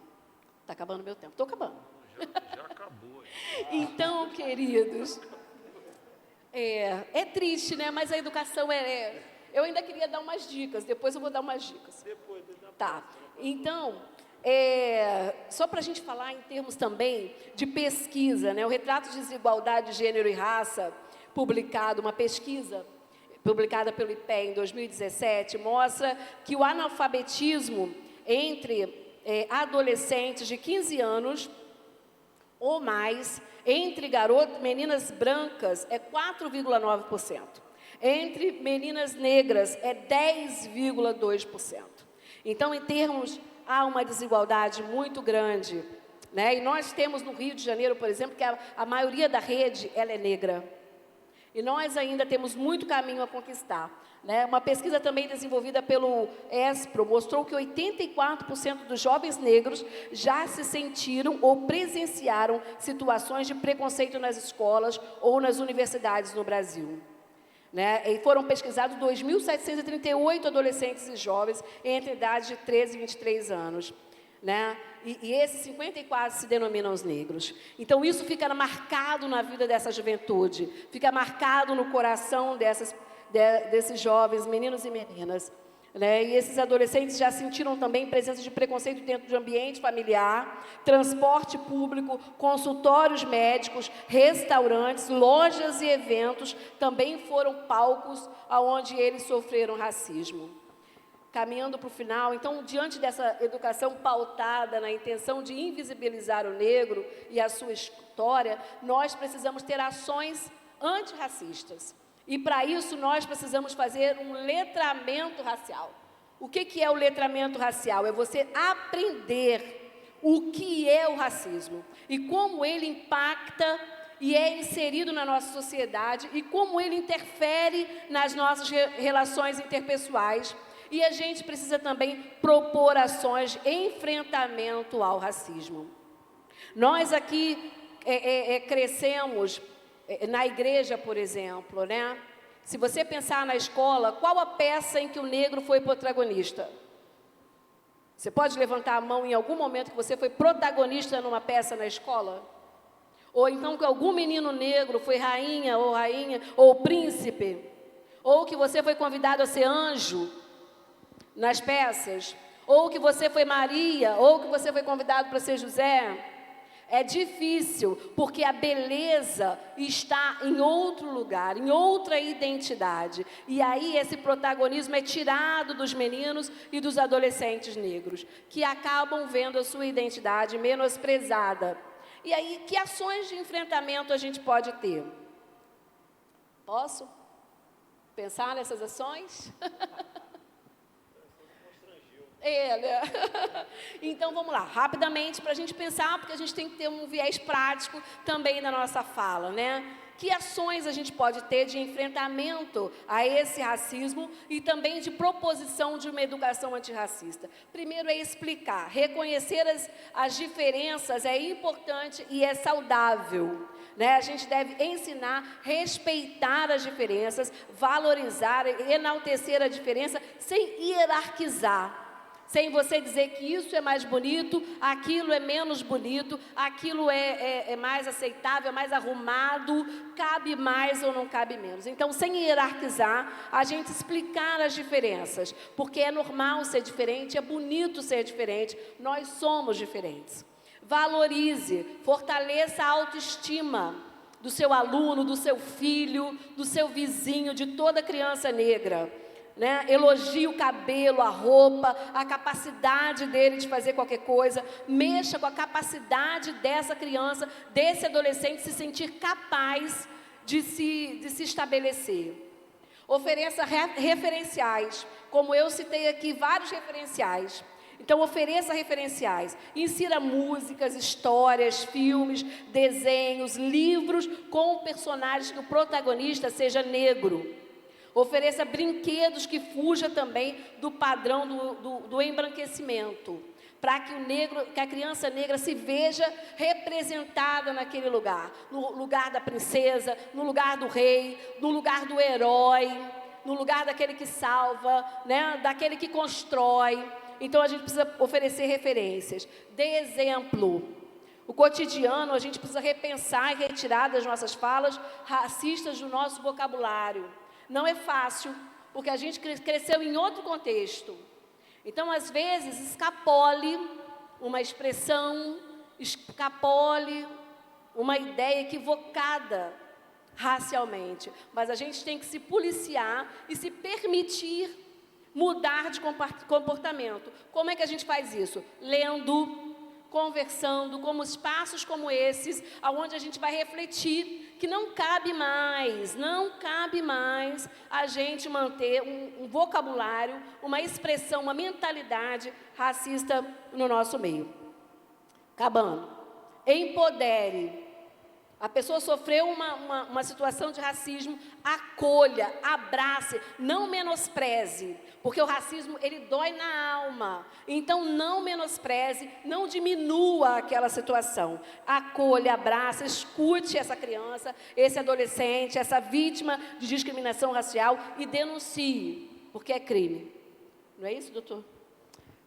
Está acabando meu tempo, estou acabando. Já acabou. Então, queridos, é triste, né? Mas a educação eu ainda queria dar umas dicas, depois eu vou dar umas dicas. Tá, então, só para a gente falar em termos também de pesquisa, né? O Retrato de Desigualdade de Gênero e Raça, publicado, uma pesquisa publicada pelo IPEA em 2017, mostra que o analfabetismo entre adolescentes de 15 anos ou mais, entre meninas brancas, é 4,9%. Entre meninas negras, é 10,2%. Então, em termos, há uma desigualdade muito grande, né? E nós temos no Rio de Janeiro, por exemplo, que a maioria da rede, ela é negra. E nós ainda temos muito caminho a conquistar, né? Uma pesquisa também desenvolvida pelo ESPRO mostrou que 84% dos jovens negros já se sentiram ou presenciaram situações de preconceito nas escolas ou nas universidades no Brasil, né? E foram pesquisados 2.738 adolescentes e jovens entre idades de 13 e 23 anos. Né? E esses 54 se denominam os negros. Então, isso fica marcado na vida dessa juventude, fica marcado no coração desses jovens, meninos e meninas. Né? E esses adolescentes já sentiram também presença de preconceito dentro do ambiente familiar, transporte público, consultórios médicos, restaurantes, lojas e eventos também foram palcos onde eles sofreram racismo. Caminhando para o final, então, diante dessa educação pautada na intenção de invisibilizar o negro e a sua história, nós precisamos ter ações antirracistas. E, para isso, nós precisamos fazer um letramento racial. O que é o letramento racial? É você aprender o que é o racismo e como ele impacta e é inserido na nossa sociedade e como ele interfere nas nossas relações interpessoais. E a gente precisa também propor ações de enfrentamento ao racismo. Nós aqui crescemos na igreja, por exemplo, né? Se você pensar na escola, qual a peça em que o negro foi protagonista? Você pode levantar a mão em algum momento que você foi protagonista numa peça na escola? Ou então que algum menino negro foi rainha ou príncipe? Ou que você foi convidado a ser anjo nas peças, ou que você foi Maria, ou que você foi convidado para ser José. É difícil, porque a beleza está em outro lugar, em outra identidade. E aí esse protagonismo é tirado dos meninos e dos adolescentes negros, que acabam vendo a sua identidade menosprezada. E aí, que ações de enfrentamento a gente pode ter? Posso pensar nessas ações? Né? Então, vamos lá, rapidamente, para a gente pensar, porque a gente tem que ter um viés prático também na nossa fala, né? Que ações a gente pode ter de enfrentamento a esse racismo e também de proposição de uma educação antirracista? Primeiro é explicar, reconhecer as diferenças é importante e é saudável, né? A gente deve ensinar, respeitar as diferenças, valorizar, enaltecer a diferença sem hierarquizar. Sem você dizer que isso é mais bonito, aquilo é menos bonito, aquilo é mais aceitável, é mais arrumado, cabe mais ou não cabe menos. Então, sem hierarquizar, a gente explicar as diferenças, porque é normal ser diferente, é bonito ser diferente, nós somos diferentes. Valorize, fortaleça a autoestima do seu aluno, do seu filho, do seu vizinho, de toda criança negra. né? Elogie o cabelo, a roupa, a capacidade dele de fazer qualquer coisa. Mexa com a capacidade dessa criança, desse adolescente se sentir capaz de se estabelecer. Ofereça referenciais, como eu citei aqui vários referenciais. Então, ofereça referenciais, insira músicas, histórias, filmes, desenhos, livros com personagens que o protagonista seja negro. Ofereça brinquedos que fuja também do padrão do embranquecimento, para que a criança negra se veja representada naquele lugar, no lugar da princesa, no lugar do rei, no lugar do herói, no lugar daquele que salva, né, daquele que constrói. Então, a gente precisa oferecer referências. Dê exemplo. O cotidiano, a gente precisa repensar e retirar das nossas falas racistas do nosso vocabulário. Não é fácil, porque a gente cresceu em outro contexto. Então, às vezes, escapole uma expressão, escapole uma ideia equivocada racialmente. Mas a gente tem que se policiar e se permitir mudar de comportamento. Como é que a gente faz isso? Lendo, conversando, como espaços como esses, onde a gente vai refletir que não cabe mais a gente manter um vocabulário, uma expressão, uma mentalidade racista no nosso meio. Acabando. Empodere. A pessoa sofreu uma situação de racismo, acolha, abrace, não menospreze, porque o racismo, ele dói na alma. Então, não menospreze, não diminua aquela situação. Acolha, abrace, escute essa criança, esse adolescente, essa vítima de discriminação racial e denuncie, porque é crime. Não é isso, doutor?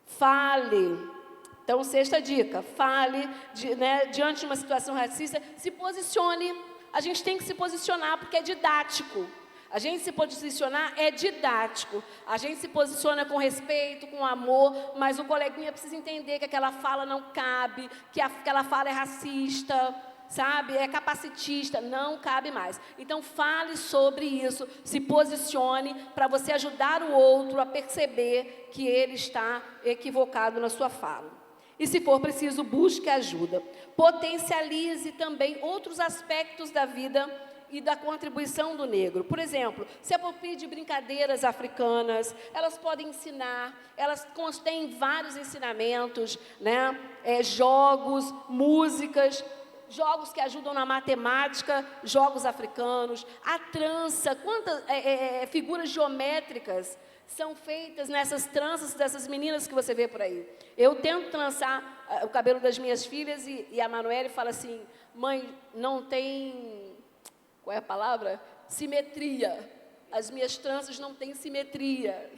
Fale. Então, sexta dica, fale, diante de uma situação racista, se posicione. A gente tem que se posicionar, porque é didático. A gente se posicionar é didático. A gente se posiciona com respeito, com amor, mas o coleguinha precisa entender que aquela fala não cabe, que aquela fala é racista, sabe? É capacitista, não cabe mais. Então, fale sobre isso, se posicione para você ajudar o outro a perceber que ele está equivocado na sua fala. E, se for preciso, busque ajuda. Potencialize também outros aspectos da vida e da contribuição do negro. Por exemplo, se aproprie de brincadeiras africanas, elas podem ensinar, elas contêm vários ensinamentos, né? Jogos, músicas, jogos que ajudam na matemática, jogos africanos, a trança, quantas figuras geométricas são feitas nessas tranças dessas meninas que você vê por aí. Eu tento trançar o cabelo das minhas filhas e a Manoele fala assim, mãe, não tem, qual é a palavra? Simetria. As minhas tranças não têm simetria.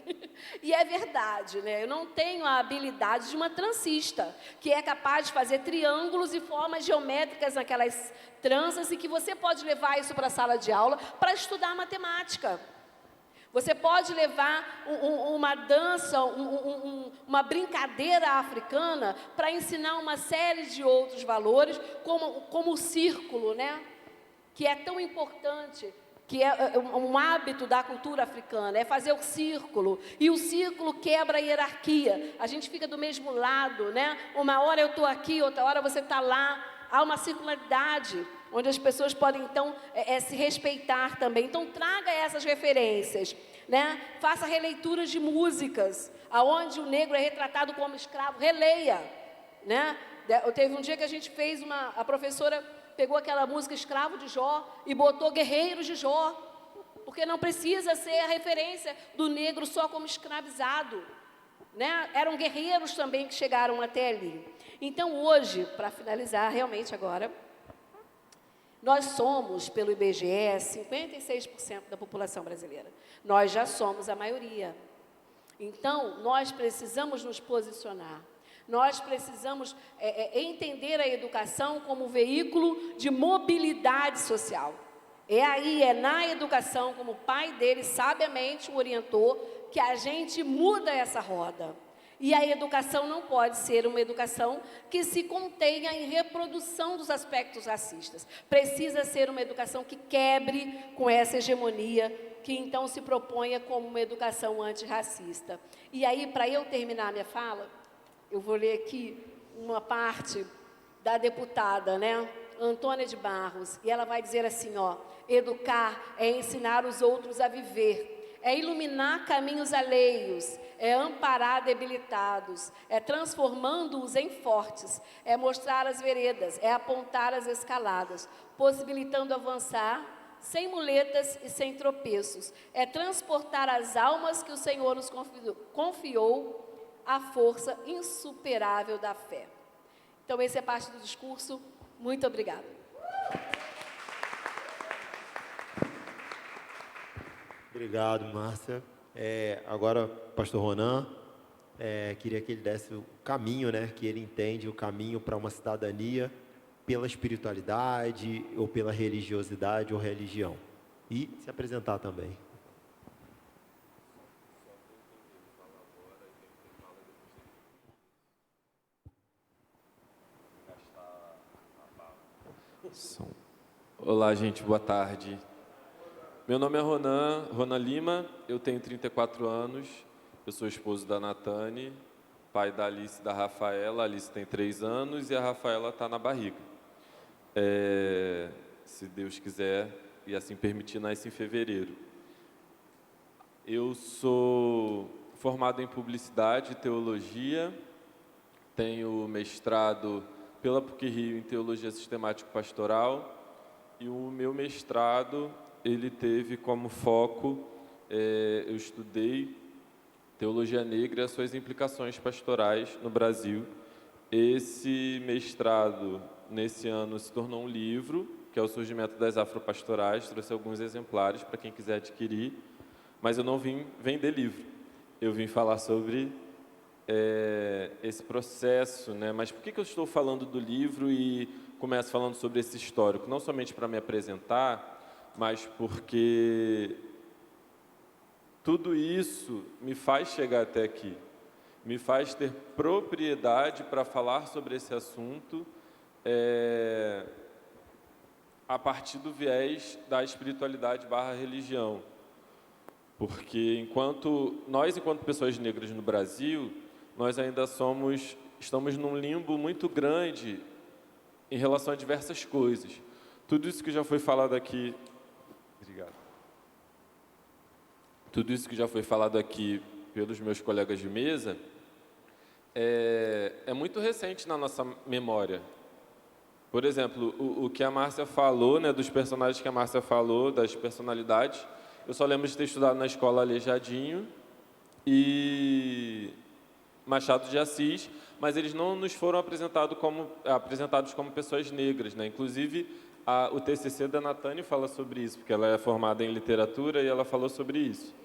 E é verdade, né? Eu não tenho a habilidade de uma trancista, que é capaz de fazer triângulos e formas geométricas naquelas tranças e que você pode levar isso para a sala de aula para estudar matemática. Você pode levar uma dança, uma brincadeira africana para ensinar uma série de outros valores, como o círculo, né? Que é tão importante, que é um hábito da cultura africana, é fazer o círculo. E o círculo quebra a hierarquia. A gente fica do mesmo lado, né? Uma hora eu estou aqui, outra hora você está lá. Há uma circularidade, onde as pessoas podem, então, se respeitar também. Então, traga essas referências, né? Faça releituras de músicas, aonde o negro é retratado como escravo. Releia, né? Teve um dia que a gente fez a professora pegou aquela música Escravo de Jó e botou Guerreiros de Jó, porque não precisa ser a referência do negro só como escravizado, né? Eram guerreiros também que chegaram até ali. Então, hoje, para finalizar, realmente agora, nós somos, pelo IBGE, 56% da população brasileira. Nós já somos a maioria. Então, nós precisamos nos posicionar. Nós precisamos entender a educação como veículo de mobilidade social. É na educação, como o pai dele sabiamente o orientou, que a gente muda essa roda. E a educação não pode ser uma educação que se contenha em reprodução dos aspectos racistas. Precisa ser uma educação que quebre com essa hegemonia que então se proponha como uma educação antirracista. E aí, para eu terminar a minha fala, eu vou ler aqui uma parte da deputada, né, Antônia de Barros, e ela vai dizer assim, ó: educar é ensinar os outros a viver, é iluminar caminhos alheios, é amparar debilitados, é transformando-os em fortes, é mostrar as veredas, é apontar as escaladas, possibilitando avançar sem muletas e sem tropeços, é transportar as almas que o Senhor nos confiou à força insuperável da fé. Então, esse é parte do discurso. Muito obrigada. Obrigado, Márcia. Agora, pastor Ronan, queria que ele desse o caminho, né, que ele entende o caminho para uma cidadania pela espiritualidade, ou pela religiosidade ou religião. E se apresentar também. Olá, gente, boa tarde. Meu nome é Ronan Lima, eu tenho 34 anos, eu sou esposo da Natane, pai da Alice e da Rafaela. A Alice tem 3 anos e a Rafaela está na barriga. Se Deus quiser e assim permitir, nasce em fevereiro. Eu sou formado em publicidade e teologia, tenho mestrado pela PUC-Rio em teologia sistemático-pastoral, e o meu mestrado, ele teve como foco, eu estudei teologia negra e as suas implicações pastorais no Brasil. Esse mestrado, nesse ano, se tornou um livro, que é o Surgimento das Afropastorais. Trouxe alguns exemplares para quem quiser adquirir, mas eu não vim vender livro, eu vim falar sobre esse processo, né? Mas por que eu estou falando do livro e começo falando sobre esse histórico? Não somente para me apresentar, mas porque tudo isso me faz chegar até aqui, me faz ter propriedade para falar sobre esse assunto a partir do viés da espiritualidade / religião. Porque enquanto pessoas negras no Brasil, nós ainda estamos num limbo muito grande em relação a diversas coisas. Tudo isso que já foi falado aqui, obrigado. Tudo isso que já foi falado aqui pelos meus colegas de mesa é muito recente na nossa memória. Por exemplo, o que a Márcia falou, né, dos personagens que a Márcia falou, das personalidades, eu só lembro de ter estudado na escola Aleijadinho e Machado de Assis, mas eles não nos foram apresentados como pessoas negras, né? Inclusive, o TCC da Natane fala sobre isso, porque ela é formada em literatura e ela falou sobre isso.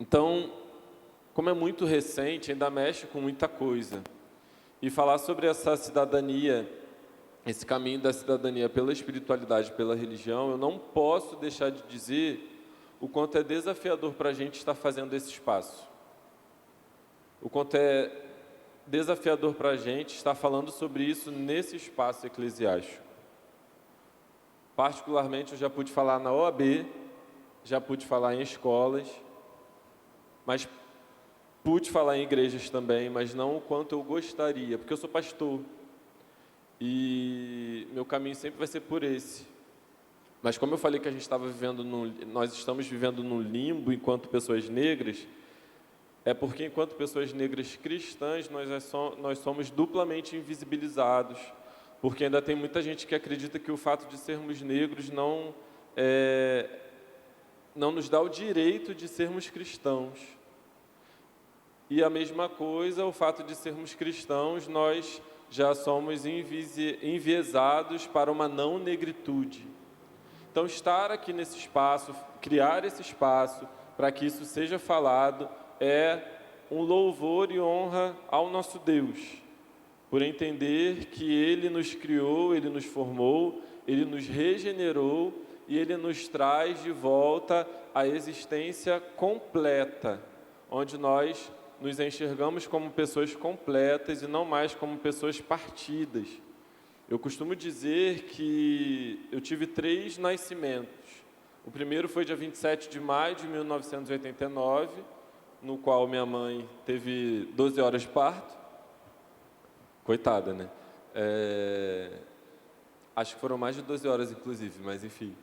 Então, como é muito recente, ainda mexe com muita coisa. E falar sobre essa cidadania, esse caminho da cidadania pela espiritualidade, pela religião, eu não posso deixar de dizer o quanto é desafiador para a gente estar fazendo esse espaço. O quanto é desafiador para a gente estar falando sobre isso nesse espaço eclesiástico. Particularmente, eu já pude falar na OAB, já pude falar em escolas, mas pude falar em igrejas também, mas não o quanto eu gostaria, porque eu sou pastor. E meu caminho sempre vai ser por esse. Mas como eu falei que nós estamos vivendo num limbo enquanto pessoas negras, é porque enquanto pessoas negras cristãs, nós somos duplamente invisibilizados, porque ainda tem muita gente que acredita que o fato de sermos negros não nos dá o direito de sermos cristãos. E a mesma coisa, o fato de sermos cristãos, nós já somos enviesados para uma não negritude. Então, estar aqui nesse espaço, criar esse espaço para que isso seja falado, é um louvor e honra ao nosso Deus, por entender que Ele nos criou, Ele nos formou, Ele nos regenerou e Ele nos traz de volta à existência completa, onde nós nos enxergamos como pessoas completas e não mais como pessoas partidas. Eu costumo dizer que eu tive 3 nascimentos. O primeiro foi dia 27 de maio de 1989, no qual minha mãe teve 12 horas de parto. Coitada, né? Acho que foram mais de 12 horas, inclusive, mas enfim.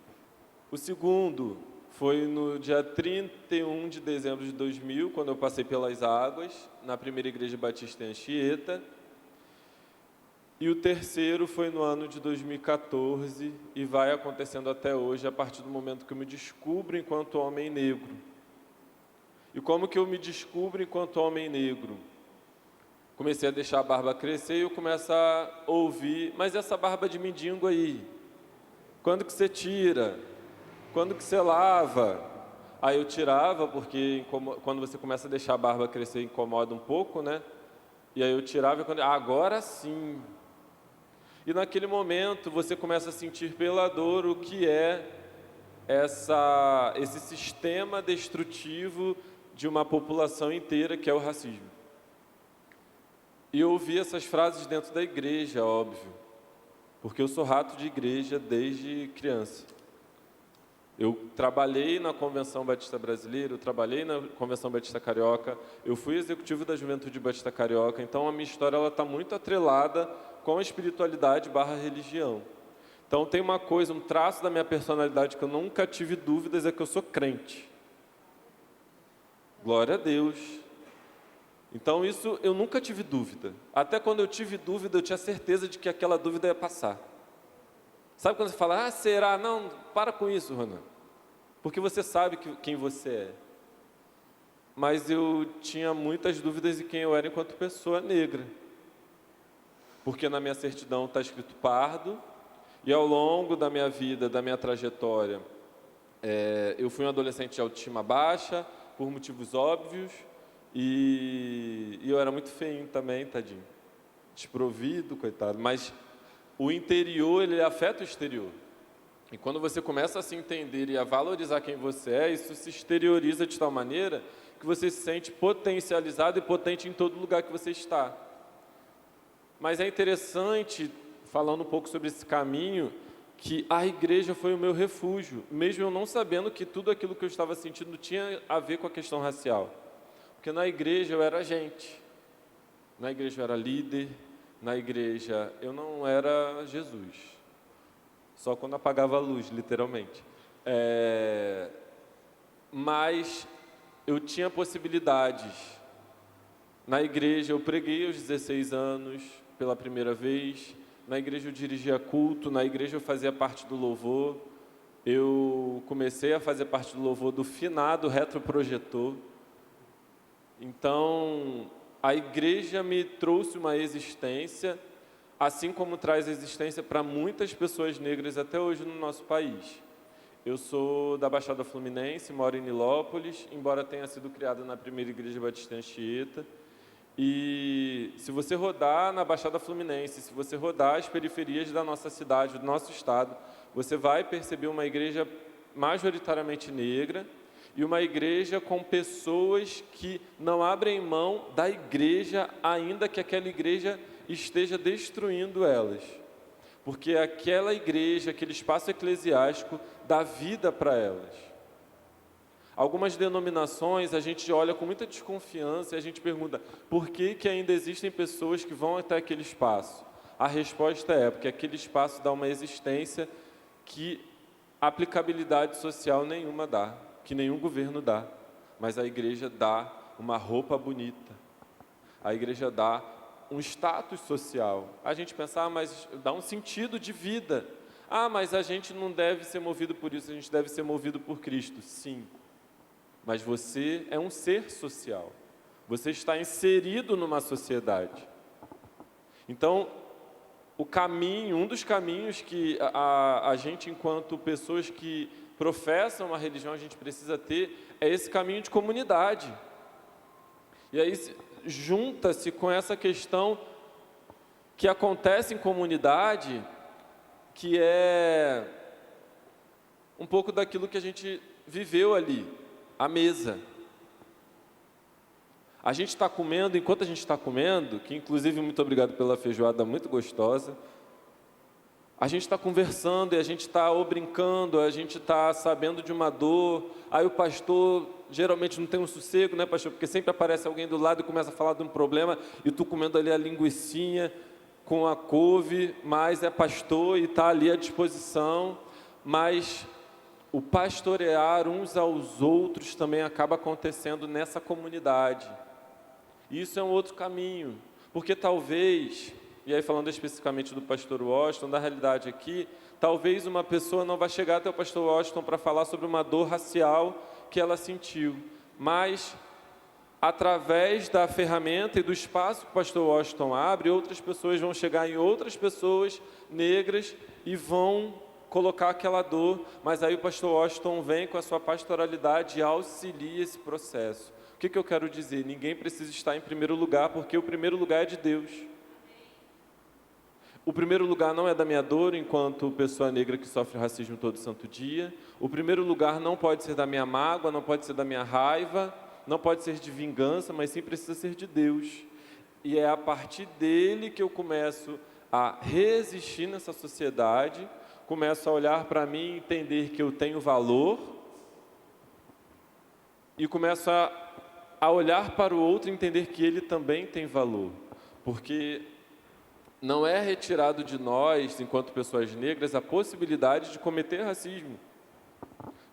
O segundo foi no dia 31 de dezembro de 2000, quando eu passei pelas águas, na primeira igreja batista em Anchieta. E o terceiro foi no ano de 2014 e vai acontecendo até hoje, a partir do momento que eu me descubro enquanto homem negro. E como que eu me descubro enquanto homem negro? Comecei a deixar a barba crescer e eu começo a ouvir, mas essa barba de mendigo aí, quando que você tira? Quando que você lava? Aí eu tirava, porque quando você começa a deixar a barba crescer, incomoda um pouco, né? E aí eu tirava e quando... agora sim. E naquele momento você começa a sentir pela dor o que é esse sistema destrutivo de uma população inteira, que é o racismo. E eu ouvi essas frases dentro da igreja, óbvio, porque eu sou rato de igreja desde criança. Eu trabalhei na Convenção Batista Brasileira, eu trabalhei na Convenção Batista Carioca, eu fui executivo da Juventude Batista Carioca, então a minha história está muito atrelada com a espiritualidade / religião. Então tem uma coisa, um traço da minha personalidade que eu nunca tive dúvidas, é que eu sou crente. Glória a Deus. Então isso eu nunca tive dúvida. Até quando eu tive dúvida, eu tinha certeza de que aquela dúvida ia passar. Sabe quando você fala, será? Não, para com isso, Ronan. Porque você sabe quem você é. Mas eu tinha muitas dúvidas de quem eu era enquanto pessoa negra. Porque na minha certidão está escrito pardo, e ao longo da minha vida, da minha trajetória, eu fui um adolescente de autoestima baixa, por motivos óbvios, e eu era muito feinho também, tadinho. Desprovido, coitado. Mas o interior, ele afeta o exterior. E quando você começa a se entender e a valorizar quem você é, isso se exterioriza de tal maneira que você se sente potencializado e potente em todo lugar que você está. Mas é interessante, falando um pouco sobre esse caminho, que a igreja foi o meu refúgio, mesmo eu não sabendo que tudo aquilo que eu estava sentindo tinha a ver com a questão racial. Porque na igreja eu era gente, na igreja eu era líder, na igreja eu não era Jesus, só quando apagava a luz, literalmente. Mas eu tinha possibilidades. Na igreja eu preguei aos 16 anos, pela primeira vez. Na igreja eu dirigia culto, na igreja eu fazia parte do louvor. Eu comecei a fazer parte do louvor do finado retroprojetor. Então, a igreja me trouxe uma existência, assim como traz existência para muitas pessoas negras até hoje no nosso país. Eu sou da Baixada Fluminense, moro em Nilópolis, embora tenha sido criado na primeira igreja batista em Anchieta. E se você rodar na Baixada Fluminense, se você rodar as periferias da nossa cidade, do nosso estado, você vai perceber uma igreja majoritariamente negra e uma igreja com pessoas que não abrem mão da igreja, ainda que aquela igreja esteja destruindo elas. Porque aquela igreja, aquele espaço eclesiástico, dá vida para elas. Algumas denominações a gente olha com muita desconfiança e a gente pergunta por que ainda existem pessoas que vão até aquele espaço? A resposta é porque aquele espaço dá uma existência que aplicabilidade social nenhuma dá, que nenhum governo dá, mas a igreja dá uma roupa bonita, a igreja dá um status social. A gente pensa, mas dá um sentido de vida. Mas a gente não deve ser movido por isso, a gente deve ser movido por Cristo. Sim. Mas você é um ser social. Você está inserido numa sociedade. Então, um dos caminhos que a gente, enquanto pessoas que professam uma religião, a gente precisa ter, é esse caminho de comunidade. E aí junta-se com essa questão que acontece em comunidade, que é um pouco daquilo que a gente viveu ali. A mesa. A gente está comendo, enquanto a gente está comendo, que inclusive muito obrigado pela feijoada muito gostosa, a gente está conversando e a gente está ou brincando, a gente está sabendo de uma dor, aí o pastor geralmente não tem um sossego, né, pastor? Porque sempre aparece alguém do lado e começa a falar de um problema e tu comendo ali a linguicinha com a couve, mas é pastor e está ali à disposição, mas o pastorear uns aos outros também acaba acontecendo nessa comunidade. Isso é um outro caminho, porque talvez, e aí falando especificamente do pastor Washington, da realidade aqui, talvez uma pessoa não vai chegar até o pastor Washington para falar sobre uma dor racial que ela sentiu, mas através da ferramenta e do espaço que o pastor Washington abre, outras pessoas vão chegar em outras pessoas negras e vão colocar aquela dor, mas aí o pastor Washington vem com a sua pastoralidade e auxilia esse processo. O que eu quero dizer? Ninguém precisa estar em primeiro lugar, porque o primeiro lugar é de Deus. O primeiro lugar não é da minha dor, enquanto pessoa negra que sofre racismo todo santo dia. O primeiro lugar não pode ser da minha mágoa, não pode ser da minha raiva, não pode ser de vingança, mas sim precisa ser de Deus. E é a partir dele que eu começo a resistir nessa sociedade, começo a olhar para mim e entender que eu tenho valor, e começo a olhar para o outro e entender que ele também tem valor. Porque não é retirado de nós, enquanto pessoas negras, a possibilidade de cometer racismo.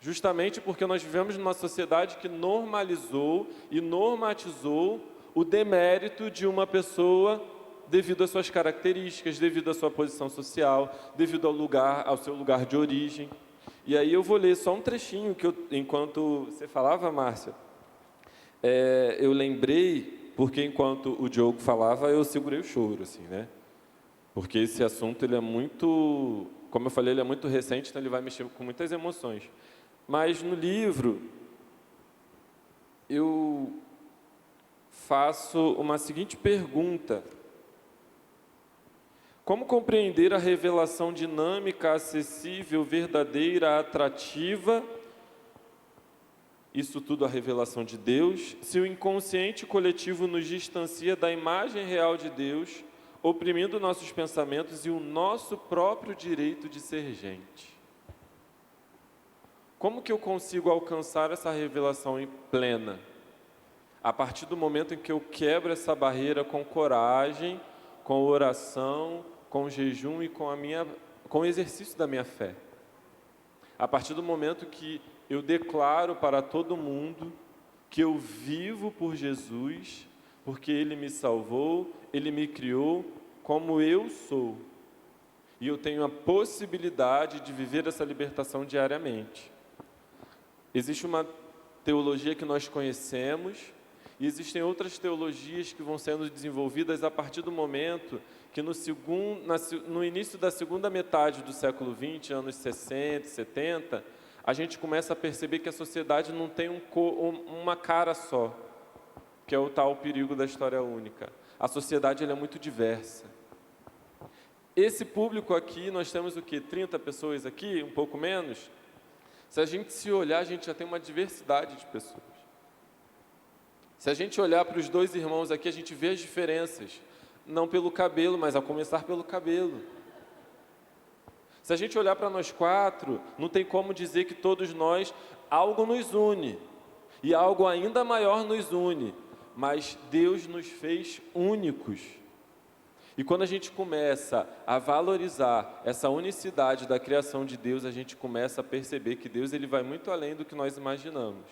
Justamente porque nós vivemos numa sociedade que normalizou e normatizou o demérito de uma pessoa devido às suas características, devido à sua posição social, devido ao seu lugar de origem. E aí eu vou ler só um trechinho que enquanto você falava, Márcia, eu lembrei, porque enquanto o Diogo falava, eu segurei o choro, assim, né? Porque esse assunto, ele é muito, como eu falei, ele é muito recente, então ele vai mexer com muitas emoções. Mas no livro, eu faço uma seguinte pergunta: como compreender a revelação dinâmica, acessível, verdadeira, atrativa, isso tudo a revelação de Deus, se o inconsciente coletivo nos distancia da imagem real de Deus, oprimindo nossos pensamentos e o nosso próprio direito de ser gente? Como que eu consigo alcançar essa revelação plena? A partir do momento em que eu quebro essa barreira com coragem, com oração, com jejum e com o exercício da minha fé. A partir do momento que eu declaro para todo mundo que eu vivo por Jesus, porque Ele me salvou, Ele me criou como eu sou. E eu tenho a possibilidade de viver essa libertação diariamente. Existe uma teologia que nós conhecemos, e existem outras teologias que vão sendo desenvolvidas a partir do momento que no início da segunda metade do século XX, anos 60, 70, a gente começa a perceber que a sociedade não tem uma cara só, que é o tal perigo da história única. A sociedade ela é muito diversa. Esse público aqui, nós temos o quê? 30 pessoas aqui, um pouco menos? Se a gente se olhar, a gente já tem uma diversidade de pessoas. Se a gente olhar para os dois irmãos aqui, a gente vê as diferenças. Não pelo cabelo, mas a começar pelo cabelo. Se a gente olhar para nós quatro, não tem como dizer que todos nós, algo nos une. E algo ainda maior nos une. Mas Deus nos fez únicos. E quando a gente começa a valorizar essa unicidade da criação de Deus, a gente começa a perceber que Deus ele vai muito além do que nós imaginamos.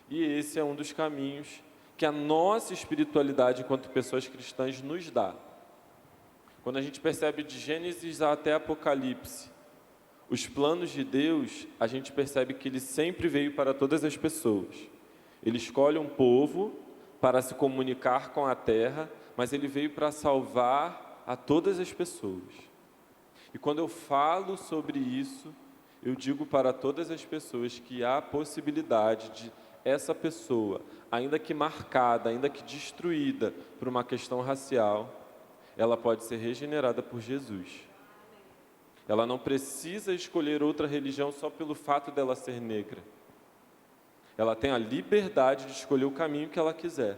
E esse é um dos caminhos que a nossa espiritualidade, enquanto pessoas cristãs, nos dá. Quando a gente percebe de Gênesis até Apocalipse, os planos de Deus, a gente percebe que Ele sempre veio para todas as pessoas. Ele escolhe um povo para se comunicar com a terra, mas Ele veio para salvar a todas as pessoas. E quando eu falo sobre isso, eu digo para todas as pessoas que há a possibilidade de essa pessoa, ainda que marcada, ainda que destruída por uma questão racial, ela pode ser regenerada por Jesus. Ela não precisa escolher outra religião só pelo fato dela ser negra. Ela tem a liberdade de escolher o caminho que ela quiser.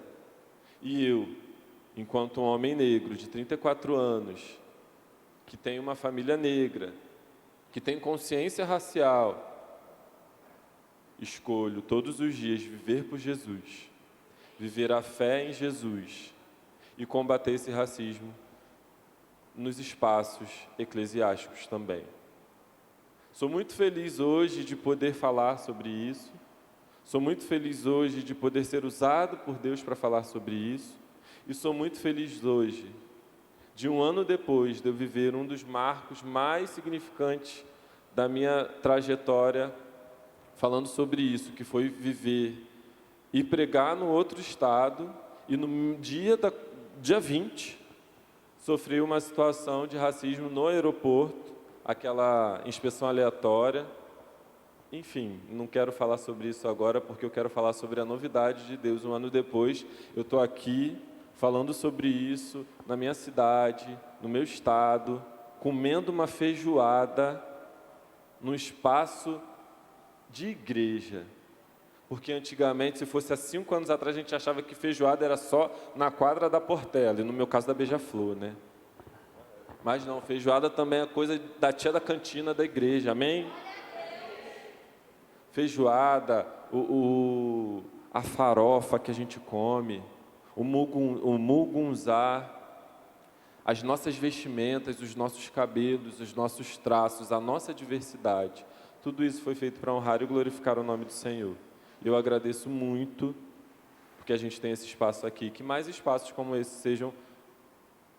E eu, enquanto um homem negro de 34 anos, que tem uma família negra, que tem consciência racial, escolho todos os dias viver por Jesus, viver a fé em Jesus e combater esse racismo nos espaços eclesiásticos também. Sou muito feliz hoje de poder falar sobre isso. Sou muito feliz hoje de poder ser usado por Deus para falar sobre isso. E sou muito feliz hoje de, um ano depois de eu viver um dos marcos mais significantes da minha trajetória, falando sobre isso, que foi viver e pregar no outro estado, e no dia 20, sofri uma situação de racismo no aeroporto, aquela inspeção aleatória. Enfim, não quero falar sobre isso agora, porque eu quero falar sobre a novidade de Deus. Um ano depois, eu estou aqui falando sobre isso na minha cidade, no meu estado, comendo uma feijoada num espaço de igreja. Porque antigamente, se fosse há 5 anos atrás, a gente achava que feijoada era só na quadra da Portela, e no meu caso da Beija-Flor, né? Mas não, feijoada também é coisa da tia da cantina da igreja, amém? Feijoada, a farofa que a gente come, o mugunzá, as nossas vestimentas, os nossos cabelos, os nossos traços, a nossa diversidade. Tudo isso foi feito para honrar e glorificar o nome do Senhor. Eu agradeço muito porque a gente tem esse espaço aqui, que mais espaços como esse sejam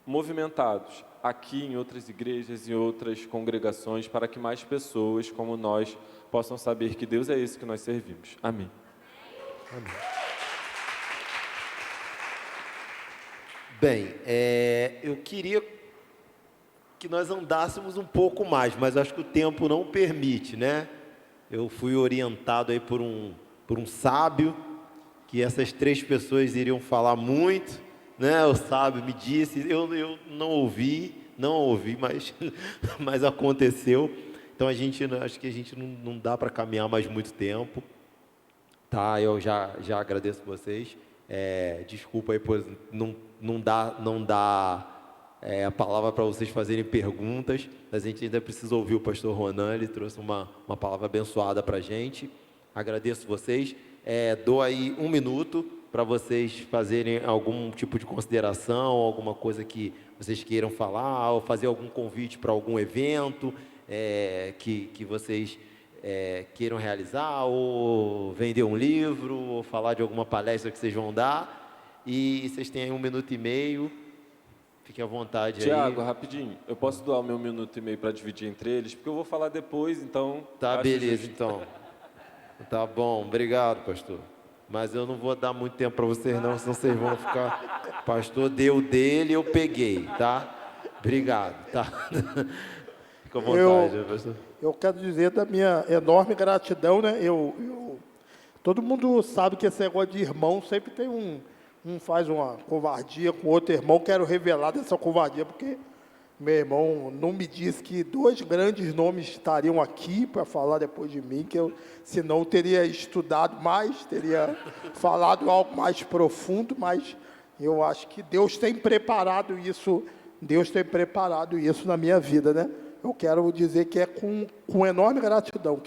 movimentados aqui em outras igrejas e outras congregações, para que mais pessoas como nós possam saber que Deus é esse que nós servimos. Amém. Amém. Bem, eu queria que nós andássemos um pouco mais, mas acho que o tempo não permite, né? Eu fui orientado aí por um sábio, que essas 3 pessoas iriam falar muito, né? O sábio me disse, eu não ouvi, mas aconteceu. Então acho que a gente não dá para caminhar mais muito tempo, tá? Eu já agradeço vocês. Desculpa aí por não dar a palavra para vocês fazerem perguntas, mas a gente ainda precisa ouvir o pastor Ronan. Ele trouxe uma palavra abençoada para a gente. Agradeço vocês. Dou aí 1 minuto para vocês fazerem algum tipo de consideração, alguma coisa que vocês queiram falar, ou fazer algum convite para algum evento que vocês queiram realizar, ou vender um livro, ou falar de alguma palestra que vocês vão dar. E vocês têm aí 1 minuto e meio. Fiquem à vontade aí. Tiago, rapidinho, eu posso doar o meu 1 minuto e meio para dividir entre eles? Porque eu vou falar depois, então... Tá, beleza, justo. então. Tá bom, obrigado, pastor. Mas eu não vou dar muito tempo para vocês não, senão vocês vão ficar... Pastor deu dele, eu peguei, tá? Obrigado, tá? Fica à vontade, pastor. Eu quero dizer da minha enorme gratidão, né? Todo mundo sabe que esse negócio de irmão sempre tem um faz uma covardia com outro irmão. Quero revelar dessa covardia, porque meu irmão não me disse que 2 grandes nomes estariam aqui para falar depois de mim, que senão eu teria estudado mais, teria falado algo mais profundo, mas eu acho que Deus tem preparado isso na minha vida, né? Eu quero dizer que é com enorme gratidão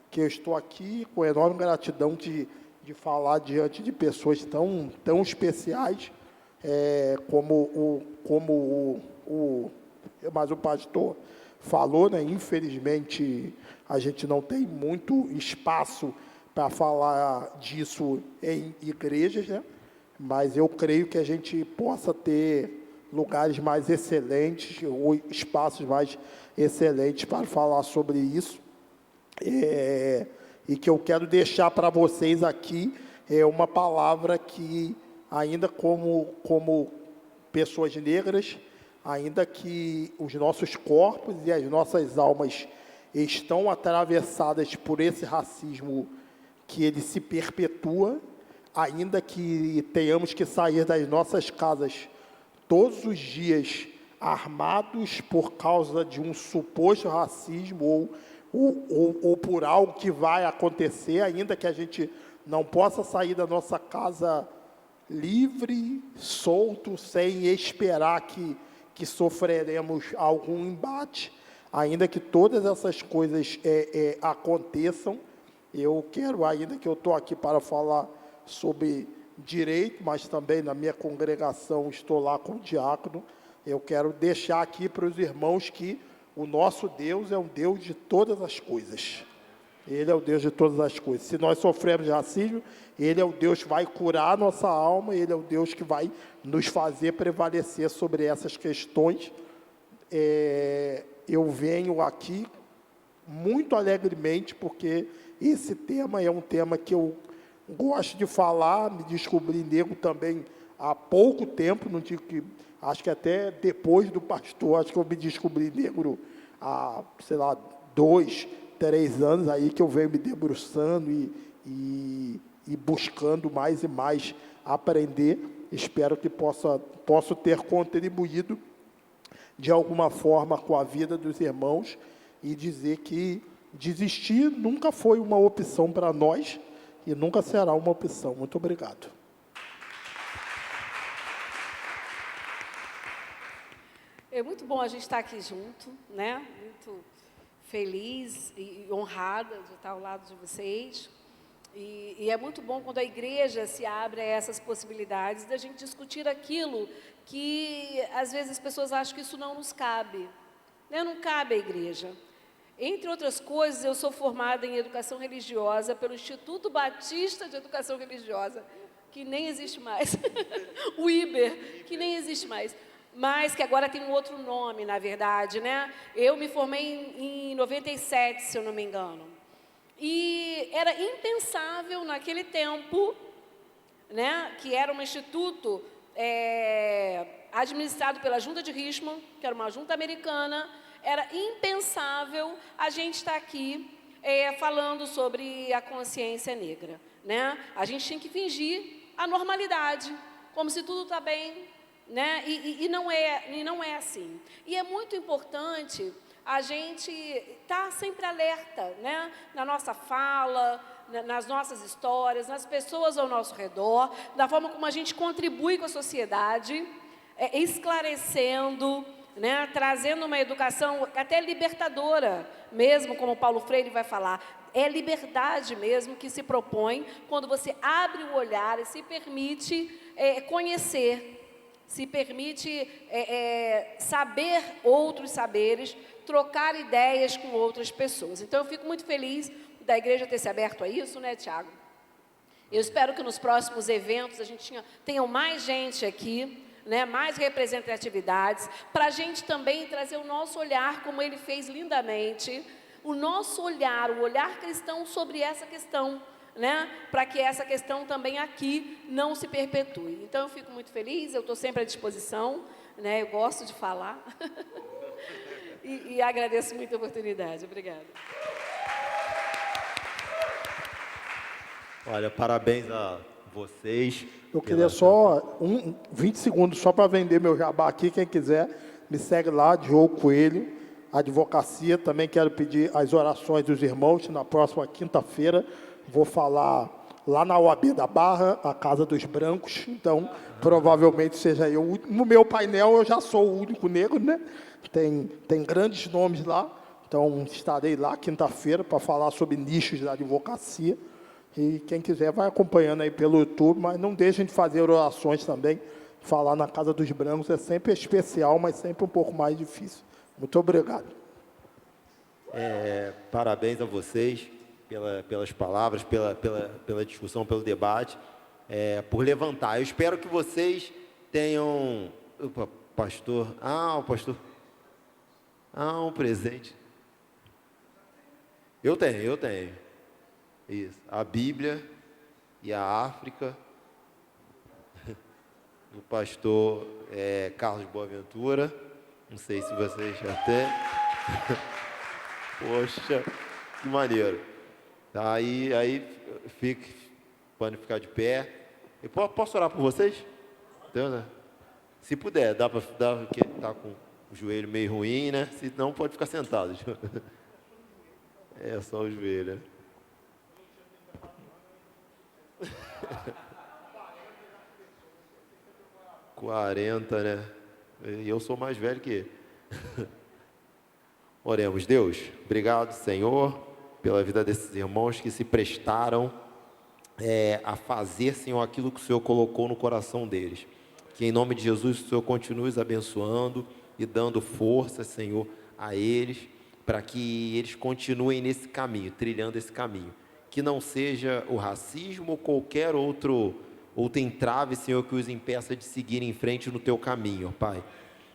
que eu estou aqui, com enorme gratidão de falar diante de pessoas tão especiais, mas o pastor falou, né? Infelizmente, a gente não tem muito espaço para falar disso em igrejas, né? Mas eu creio que a gente possa ter lugares mais excelentes, ou espaços mais excelentes para falar sobre isso. E que eu quero deixar para vocês aqui uma palavra que, ainda como pessoas negras, ainda que os nossos corpos e as nossas almas estão atravessadas por esse racismo que ele se perpetua, ainda que tenhamos que sair das nossas casas todos os dias armados por causa de um suposto racismo ou por algo que vai acontecer, ainda que a gente não possa sair da nossa casa livre, solto, sem esperar que que sofreremos algum embate, ainda que todas essas coisas aconteçam. Eu quero, ainda que eu estou aqui para falar sobre direito, mas também na minha congregação estou lá como diácono, eu quero deixar aqui para os irmãos que o nosso Deus é um Deus de todas as coisas. Ele é o Deus de todas as coisas. Se nós sofremos racismo, Ele é o Deus que vai curar a nossa alma, Ele é o Deus que vai nos fazer prevalecer sobre essas questões. Eu venho aqui muito alegremente, porque esse tema é um tema que eu gosto de falar, me descobri negro também há pouco tempo, não digo que, acho que até depois do pastor, acho que eu me descobri negro há, sei lá, 2, 3 anos, aí que eu venho me debruçando e buscando mais e mais aprender. Espero que posso ter contribuído de alguma forma com a vida dos irmãos e dizer que desistir nunca foi uma opção para nós e nunca será uma opção. Muito obrigado. É muito bom a gente estar aqui junto, né? Muito feliz e honrada de estar ao lado de vocês. E é muito bom quando a igreja se abre a essas possibilidades da gente discutir aquilo que, às vezes, as pessoas acham que isso não nos cabe. Né? Não cabe à igreja. Entre outras coisas, eu sou formada em Educação Religiosa pelo Instituto Batista de Educação Religiosa, que nem existe mais. O IBER, que nem existe mais. Mas que agora tem um outro nome, na verdade, né? Eu me formei em 97, se eu não me engano. E era impensável naquele tempo, né, que era um instituto administrado pela Junta de Richmond, que era uma junta americana, era impensável a gente estar aqui falando sobre a consciência negra. Né? A gente tinha que fingir a normalidade, como se tudo está bem, né? E não é assim. E é muito importante a gente estar sempre alerta, né? Na nossa fala, nas nossas histórias, nas pessoas ao nosso redor, da forma como a gente contribui com a sociedade, esclarecendo, né? Trazendo uma educação até libertadora, mesmo como Paulo Freire vai falar. É liberdade mesmo que se propõe quando você abre o olhar e se permite conhecer, se permite saber outros saberes, trocar ideias com outras pessoas. Então, eu fico muito feliz da igreja ter se aberto a isso, né, Tiago? Eu espero que nos próximos eventos a gente tenha mais gente aqui, né, mais representatividades, para a gente também trazer o nosso olhar, como ele fez lindamente, o nosso olhar, o olhar cristão sobre essa questão, né, para que essa questão também aqui não se perpetue. Então, eu fico muito feliz, eu estou sempre à disposição, né, eu gosto de falar, e agradeço muito a oportunidade. Obrigada. Olha, parabéns a vocês. Eu queria só 20 segundos só para vender meu jabá aqui. Quem quiser, me segue lá, Diogo Coelho, Advocacia. Também quero pedir as orações dos irmãos. Na próxima quinta-feira, vou falar lá na OAB da Barra, a Casa dos Brancos. Então, provavelmente seja eu. No meu painel, eu já sou o único negro, né? Tem grandes nomes lá. Então, estarei lá quinta-feira para falar sobre nichos da advocacia. E quem quiser vai acompanhando aí pelo YouTube, mas não deixem de fazer orações também. Falar na Casa dos Brancos é sempre especial, mas sempre um pouco mais difícil. Muito obrigado. Parabéns a vocês pelas palavras, pela discussão, pelo debate, por levantar. Eu espero que vocês tenham... Opa, pastor... o pastor... um presente. Eu tenho. Isso. A Bíblia e a África, do pastor Carlos Boaventura. Não sei se vocês já têm. Poxa, que maneiro. Tá, aí podem ficar de pé. Eu posso orar por vocês? Então, né? Se puder, dá porque tá com o joelho meio ruim, né? Se não, pode ficar sentado. É só o joelho, né? 40, né? E eu sou mais velho que ele. Oremos. Deus, obrigado, Senhor, pela vida desses irmãos que se prestaram a fazer, Senhor, aquilo que o Senhor colocou no coração deles. Que em nome de Jesus o Senhor continue os abençoando e dando força, Senhor, a eles, para que eles continuem nesse caminho, trilhando esse caminho. Que não seja o racismo ou qualquer outra entrave, Senhor, que os impeça de seguir em frente no teu caminho, ó Pai.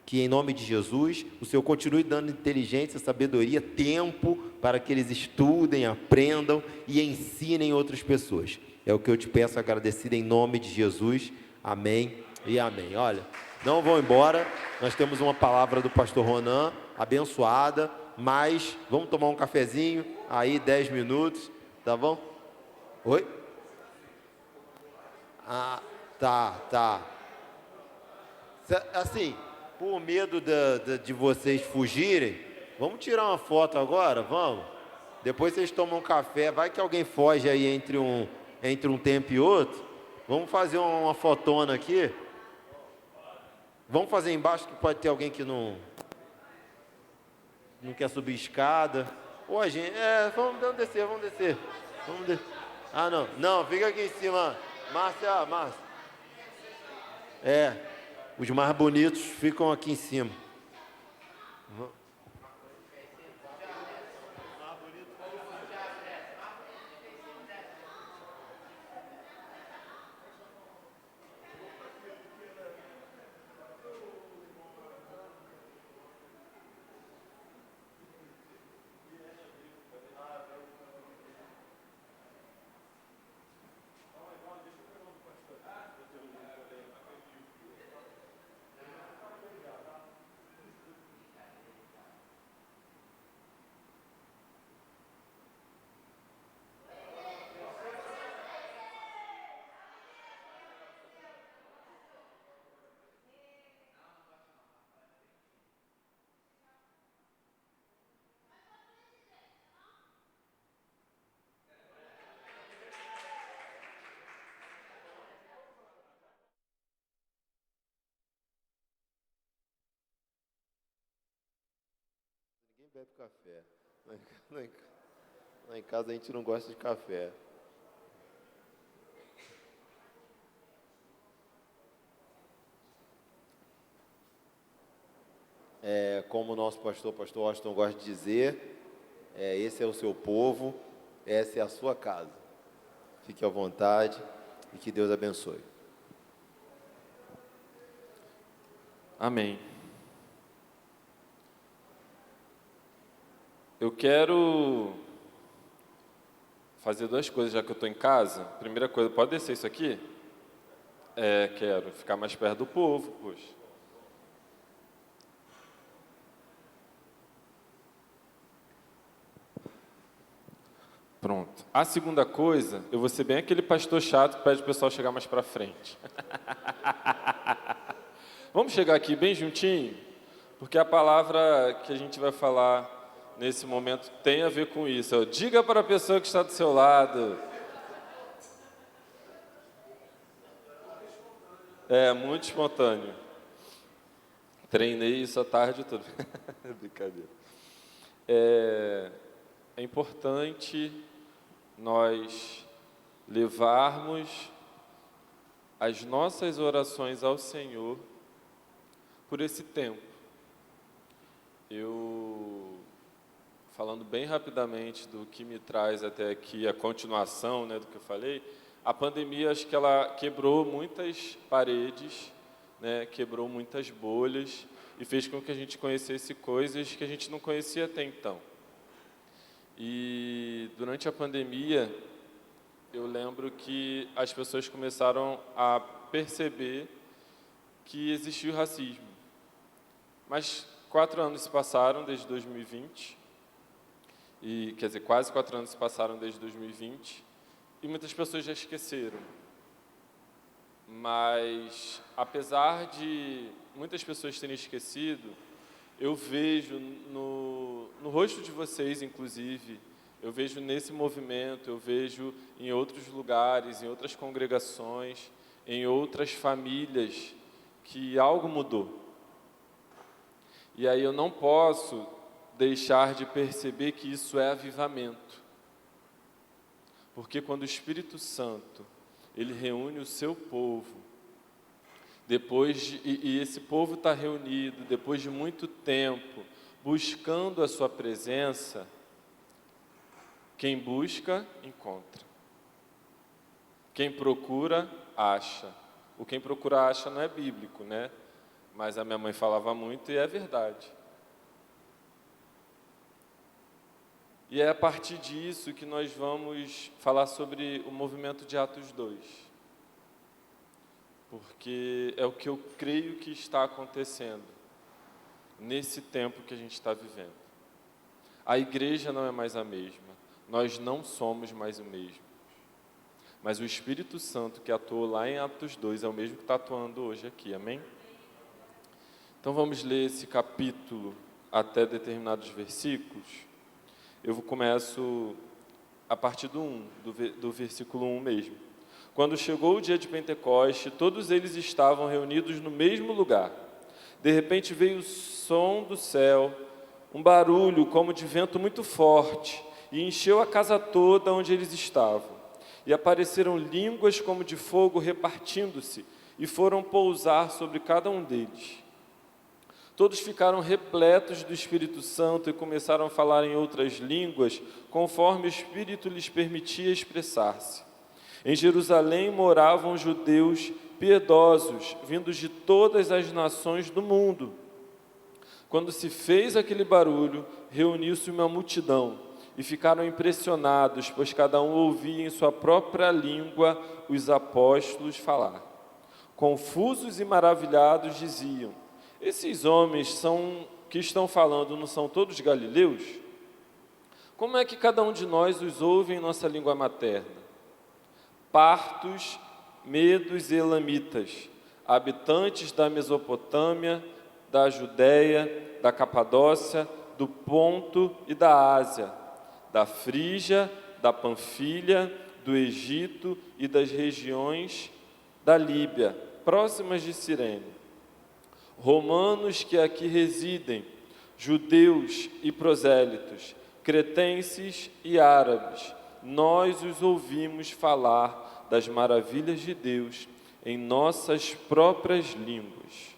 Que em nome de Jesus, o Senhor continue dando inteligência, sabedoria, tempo para que eles estudem, aprendam e ensinem outras pessoas. É o que eu te peço agradecido em nome de Jesus. Amém e amém. Olha, não vão embora, nós temos uma palavra do pastor Ronan, abençoada, mas vamos tomar um cafezinho, aí 10 minutos, tá bom? Oi? Ah, tá. Assim, por medo de vocês fugirem, vamos tirar uma foto agora, vamos? Depois vocês tomam um café, vai que alguém foge aí entre um tempo e outro. Vamos fazer uma fotona aqui. Vamos fazer embaixo, que pode ter alguém que não quer subir escada. Ou a gente, vamos descer. Ah, não, fica aqui em cima. Márcia. Os mais bonitos ficam aqui em cima. Ninguém bebe café. Lá em casa a gente não gosta de café. Como o nosso pastor Washington gosta de dizer, esse é o seu povo, essa é a sua casa. Fique à vontade e que Deus abençoe. Amém. Eu quero fazer duas coisas, já que eu estou em casa. Primeira coisa, pode descer isso aqui? Quero ficar mais perto do povo, poxa. Pronto. A segunda coisa, eu vou ser bem aquele pastor chato que pede o pessoal chegar mais para frente. Vamos chegar aqui bem juntinho, porque a palavra que a gente vai falar nesse momento tem a ver com isso. Diga para a pessoa que está do seu lado. Muito espontâneo. Treinei isso a tarde toda. Brincadeira. É importante nós levarmos as nossas orações ao Senhor por esse tempo. Falando bem rapidamente do que me traz até aqui a continuação, do que eu falei, a pandemia, acho que ela quebrou muitas paredes, quebrou muitas bolhas e fez com que a gente conhecesse coisas que a gente não conhecia até então. E durante a pandemia, eu lembro que as pessoas começaram a perceber que existia o racismo. Mas 4 anos se passaram desde 2020, quase 4 anos se passaram desde 2020, e muitas pessoas já esqueceram. Mas, apesar de muitas pessoas terem esquecido, eu vejo no rosto de vocês, inclusive, eu vejo nesse movimento, eu vejo em outros lugares, em outras congregações, em outras famílias, que algo mudou. E aí eu não posso deixar de perceber que isso é avivamento. Porque quando o Espírito Santo, ele reúne o seu povo, e esse povo está reunido, depois de muito tempo, buscando a sua presença, quem busca, encontra. Quem procura, acha. O quem procura, acha não é bíblico, né? Mas a minha mãe falava muito e é verdade. E é a partir disso que nós vamos falar sobre o movimento de Atos 2. Porque é o que eu creio que está acontecendo nesse tempo que a gente está vivendo. A igreja não é mais a mesma. Nós não somos mais o mesmo. Mas o Espírito Santo que atuou lá em Atos 2 é o mesmo que está atuando hoje aqui, amém? Então vamos ler esse capítulo até determinados versículos. Eu começo a partir do versículo 1 mesmo. Quando chegou o dia de Pentecoste, todos eles estavam reunidos no mesmo lugar. De repente veio o som do céu, um barulho como de vento muito forte, e encheu a casa toda onde eles estavam. E apareceram línguas como de fogo repartindo-se, e foram pousar sobre cada um deles. Todos ficaram repletos do Espírito Santo e começaram a falar em outras línguas, conforme o Espírito lhes permitia expressar-se. Em Jerusalém moravam judeus piedosos, vindos de todas as nações do mundo. Quando se fez aquele barulho, reuniu-se uma multidão e ficaram impressionados, pois cada um ouvia em sua própria língua os apóstolos falar. Confusos e maravilhados diziam: esses homens que estão falando não são todos galileus? Como é que cada um de nós os ouve em nossa língua materna? Partos, medos e elamitas, habitantes da Mesopotâmia, da Judéia, da Capadócia, do Ponto e da Ásia, da Frígia, da Panfilha, do Egito e das regiões da Líbia, próximas de Cirene. Romanos que aqui residem, judeus e prosélitos, cretenses e árabes, nós os ouvimos falar das maravilhas de Deus em nossas próprias línguas.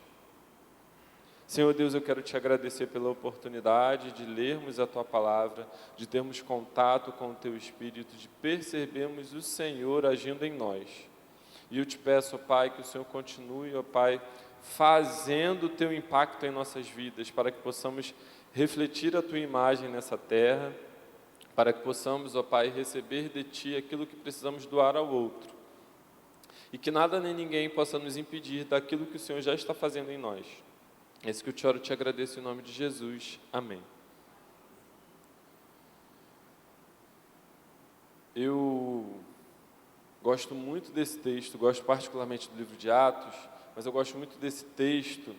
Senhor Deus, eu quero te agradecer pela oportunidade de lermos a Tua Palavra, de termos contato com o Teu Espírito, de percebermos o Senhor agindo em nós. E eu te peço, ó Pai, que o Senhor continue, ó Pai, fazendo o Teu impacto em nossas vidas, para que possamos refletir a Tua imagem nessa terra, para que possamos, ó Pai, receber de Ti aquilo que precisamos doar ao outro. E que nada nem ninguém possa nos impedir daquilo que o Senhor já está fazendo em nós. É isso que eu te oro e te agradeço em nome de Jesus. Amém. Eu gosto muito desse texto, gosto particularmente do livro de Atos, mas eu gosto muito desse texto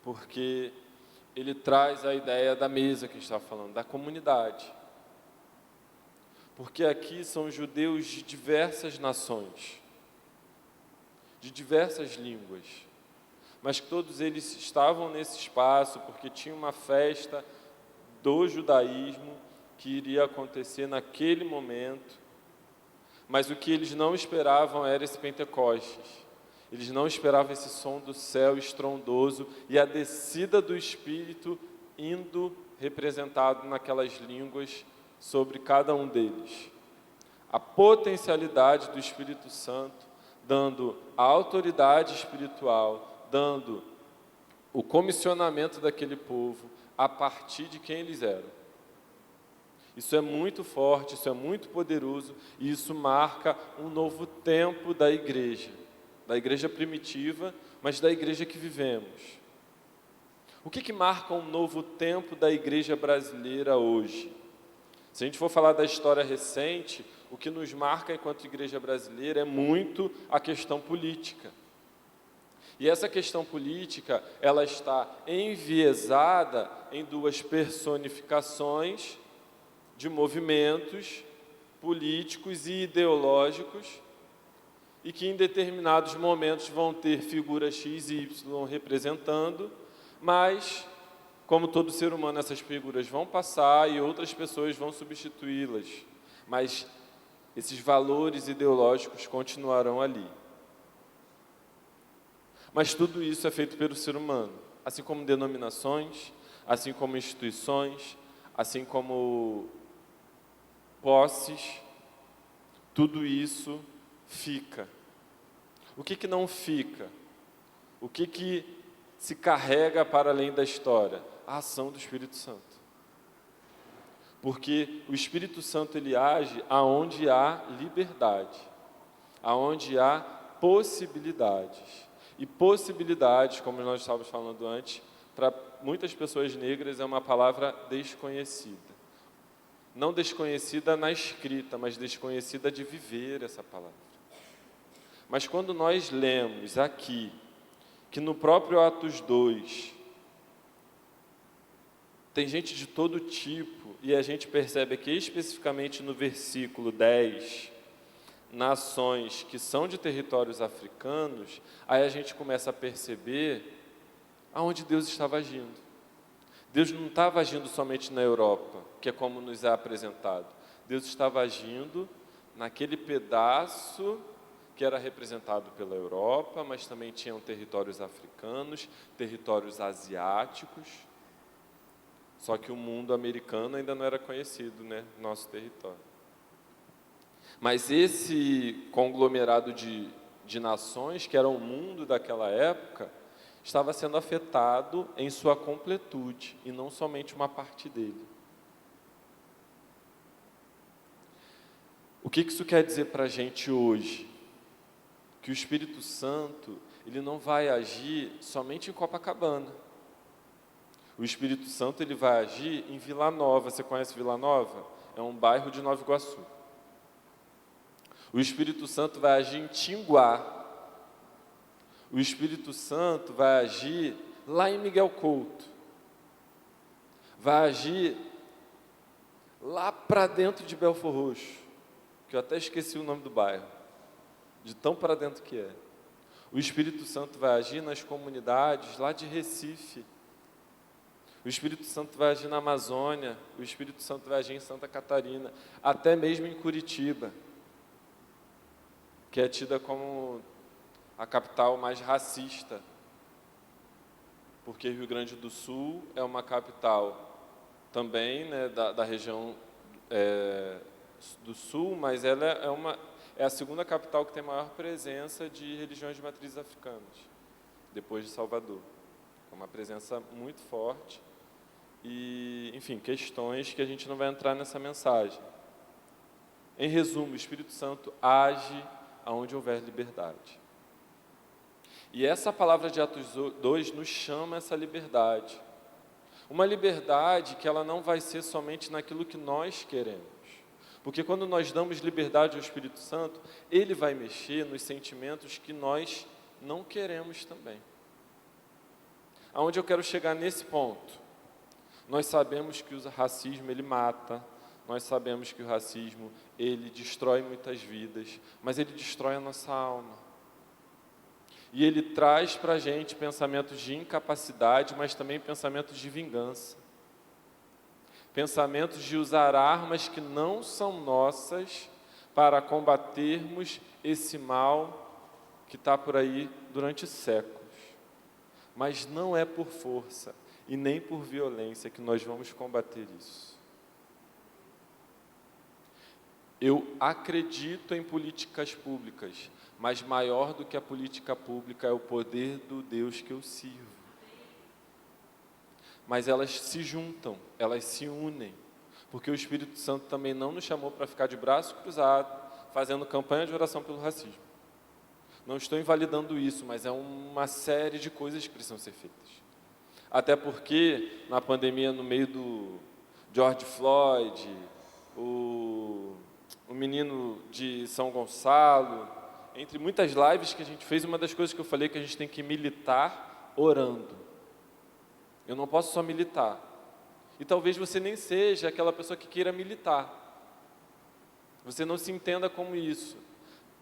porque ele traz a ideia da mesa que a gente estava falando, da comunidade. Porque aqui são judeus de diversas nações, de diversas línguas, mas que todos eles estavam nesse espaço porque tinha uma festa do judaísmo que iria acontecer naquele momento, mas o que eles não esperavam era esse Pentecostes. Eles não esperavam esse som do céu estrondoso e a descida do Espírito indo representado naquelas línguas sobre cada um deles. A potencialidade do Espírito Santo dando a autoridade espiritual, dando o comissionamento daquele povo a partir de quem eles eram. Isso é muito forte, isso é muito poderoso e isso marca um novo tempo da igreja primitiva, mas da igreja que vivemos. O que marca um novo tempo da igreja brasileira hoje? Se a gente for falar da história recente, o que nos marca enquanto igreja brasileira é muito a questão política. E essa questão política, ela está enviesada em duas personificações de movimentos políticos e ideológicos e que em determinados momentos vão ter figuras X e Y representando, mas como todo ser humano, essas figuras vão passar e outras pessoas vão substituí-las, mas esses valores ideológicos continuarão ali. Mas tudo isso é feito pelo ser humano, assim como denominações, assim como instituições, assim como posses, tudo isso fica. O que não fica? O que se carrega para além da história? A ação do Espírito Santo. Porque o Espírito Santo ele age aonde há liberdade, aonde há possibilidades. E possibilidades, como nós estávamos falando antes, para muitas pessoas negras é uma palavra desconhecida. Não desconhecida na escrita, mas desconhecida de viver essa palavra. Mas quando nós lemos aqui, que no próprio Atos 2, tem gente de todo tipo, e a gente percebe aqui especificamente no versículo 10, nações que são de territórios africanos, aí a gente começa a perceber aonde Deus estava agindo. Deus não estava agindo somente na Europa, que é como nos é apresentado. Deus estava agindo naquele pedaço que era representado pela Europa, mas também tinham territórios africanos, territórios asiáticos. Só que o mundo americano ainda não era conhecido, né? Nosso território. Mas esse conglomerado de nações, que era o mundo daquela época, estava sendo afetado em sua completude, e não somente uma parte dele. O que isso quer dizer para a gente hoje? Que o Espírito Santo, ele não vai agir somente em Copacabana. O Espírito Santo, ele vai agir em Vila Nova. Você conhece Vila Nova? É um bairro de Nova Iguaçu. O Espírito Santo vai agir em Tinguá. O Espírito Santo vai agir lá em Miguel Couto. Vai agir lá para dentro de Belfor Roxo, que eu até esqueci o nome do bairro, de tão para dentro que é. O Espírito Santo vai agir nas comunidades lá de Recife. O Espírito Santo vai agir na Amazônia. O Espírito Santo vai agir em Santa Catarina, até mesmo em Curitiba, que é tida como a capital mais racista, porque Rio Grande do Sul é uma capital também, né, da região do Sul, mas ela é a segunda capital que tem maior presença de religiões de matrizes africanas, depois de Salvador. É uma presença muito forte e, enfim, questões que a gente não vai entrar nessa mensagem. Em resumo, o Espírito Santo age aonde houver liberdade. E essa palavra de Atos 2 nos chama a essa liberdade. Uma liberdade que ela não vai ser somente naquilo que nós queremos. Porque quando nós damos liberdade ao Espírito Santo, ele vai mexer nos sentimentos que nós não queremos também. Aonde eu quero chegar nesse ponto? Nós sabemos que o racismo, ele mata. Nós sabemos que o racismo, ele destrói muitas vidas, mas ele destrói a nossa alma. E ele traz para a gente pensamentos de incapacidade, mas também pensamentos de vingança. Pensamentos de usar armas que não são nossas para combatermos esse mal que está por aí durante séculos. Mas não é por força e nem por violência que nós vamos combater isso. Eu acredito em políticas públicas, mas maior do que a política pública é o poder do Deus que eu sirvo. Mas elas se juntam, elas se unem, porque o Espírito Santo também não nos chamou para ficar de braço cruzado, fazendo campanha de oração pelo racismo. Não estou invalidando isso, mas é uma série de coisas que precisam ser feitas. Até porque, na pandemia, no meio do George Floyd, o menino de São Gonçalo, entre muitas lives que a gente fez, uma das coisas que eu falei é que a gente tem que militar orando. Eu não posso só militar. E talvez você nem seja aquela pessoa que queira militar. Você não se entenda como isso.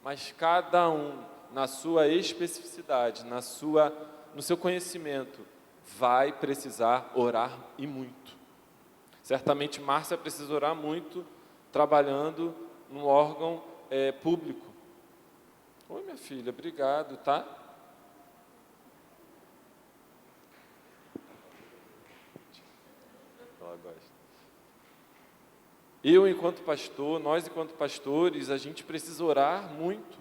Mas cada um, na sua especificidade, no seu conhecimento, vai precisar orar e muito. Certamente Márcia precisa orar muito, trabalhando num órgão público. Oi, minha filha, obrigado, tá? Ela gosta. Eu, enquanto pastor, nós, enquanto pastores, a gente precisa orar muito.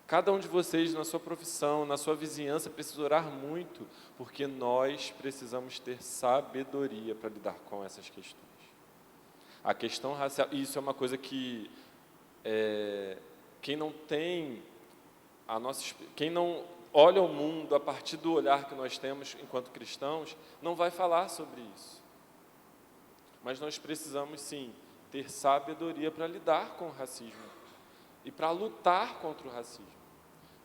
Cada um de vocês, na sua profissão, na sua vizinhança, precisa orar muito, porque nós precisamos ter sabedoria para lidar com essas questões. A questão racial, isso é uma coisa que quem não olha o mundo a partir do olhar que nós temos enquanto cristãos, não vai falar sobre isso. Mas nós precisamos, sim, ter sabedoria para lidar com o racismo e para lutar contra o racismo.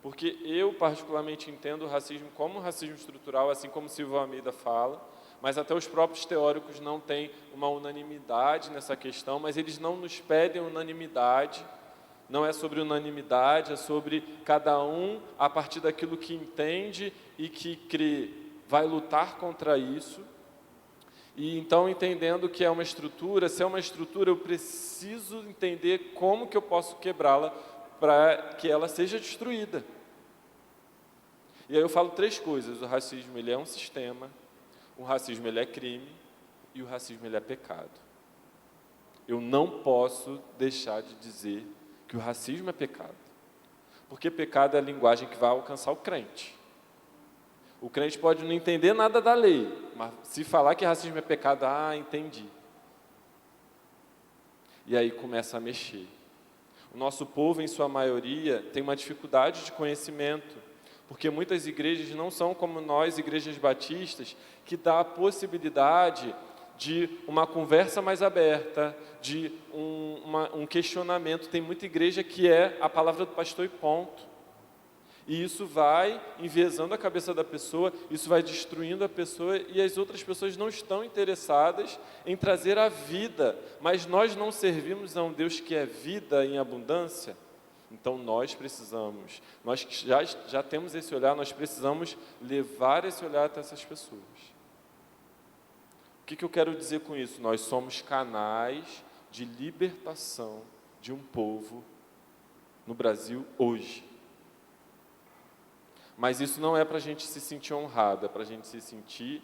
Porque eu, particularmente, entendo o racismo como um racismo estrutural, assim como Silvio Almeida fala, mas até os próprios teóricos não têm uma unanimidade nessa questão, mas eles não nos pedem unanimidade, não é sobre unanimidade, é sobre cada um, a partir daquilo que entende e que crê, vai lutar contra isso. E então, entendendo que é uma estrutura, se é uma estrutura, eu preciso entender como que eu posso quebrá-la para que ela seja destruída. E aí eu falo 3 coisas: o racismo ele é um sistema, o racismo ele é crime e o racismo ele é pecado. Eu não posso deixar de dizer que o racismo é pecado, porque pecado é a linguagem que vai alcançar o crente. O crente pode não entender nada da lei, mas se falar que racismo é pecado, entendi. E aí começa a mexer. O nosso povo, em sua maioria, tem uma dificuldade de conhecimento, porque muitas igrejas não são como nós, igrejas batistas, que dá a possibilidade de uma conversa mais aberta, de um questionamento. Tem muita igreja que é a palavra do pastor e ponto. E isso vai enviesando a cabeça da pessoa, isso vai destruindo a pessoa, e as outras pessoas não estão interessadas em trazer a vida. Mas nós não servimos a um Deus que é vida em abundância. Então nós precisamos, nós que já temos esse olhar, nós precisamos levar esse olhar até essas pessoas. O que eu quero dizer com isso? Nós somos canais de libertação de um povo no Brasil hoje. Mas isso não é para a gente se sentir honrado, é para a gente se sentir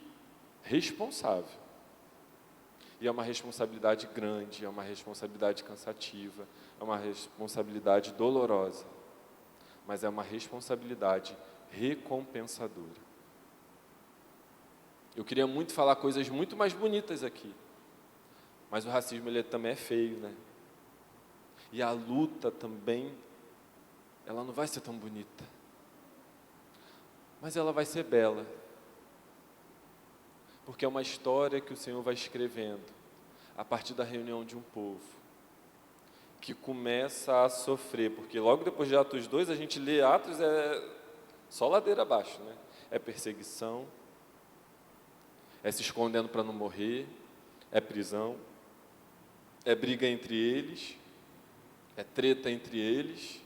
responsável. E é uma responsabilidade grande, é uma responsabilidade cansativa, é uma responsabilidade dolorosa, mas é uma responsabilidade recompensadora. Eu queria muito falar coisas muito mais bonitas aqui, mas o racismo ele também é feio, né? E a luta também, ela não vai ser tão bonita, mas ela vai ser bela, porque é uma história que o Senhor vai escrevendo a partir da reunião de um povo que começa a sofrer, porque logo depois de Atos 2, a gente lê Atos, é só ladeira abaixo, né? É perseguição, é se escondendo para não morrer, é prisão, é briga entre eles, é treta entre eles.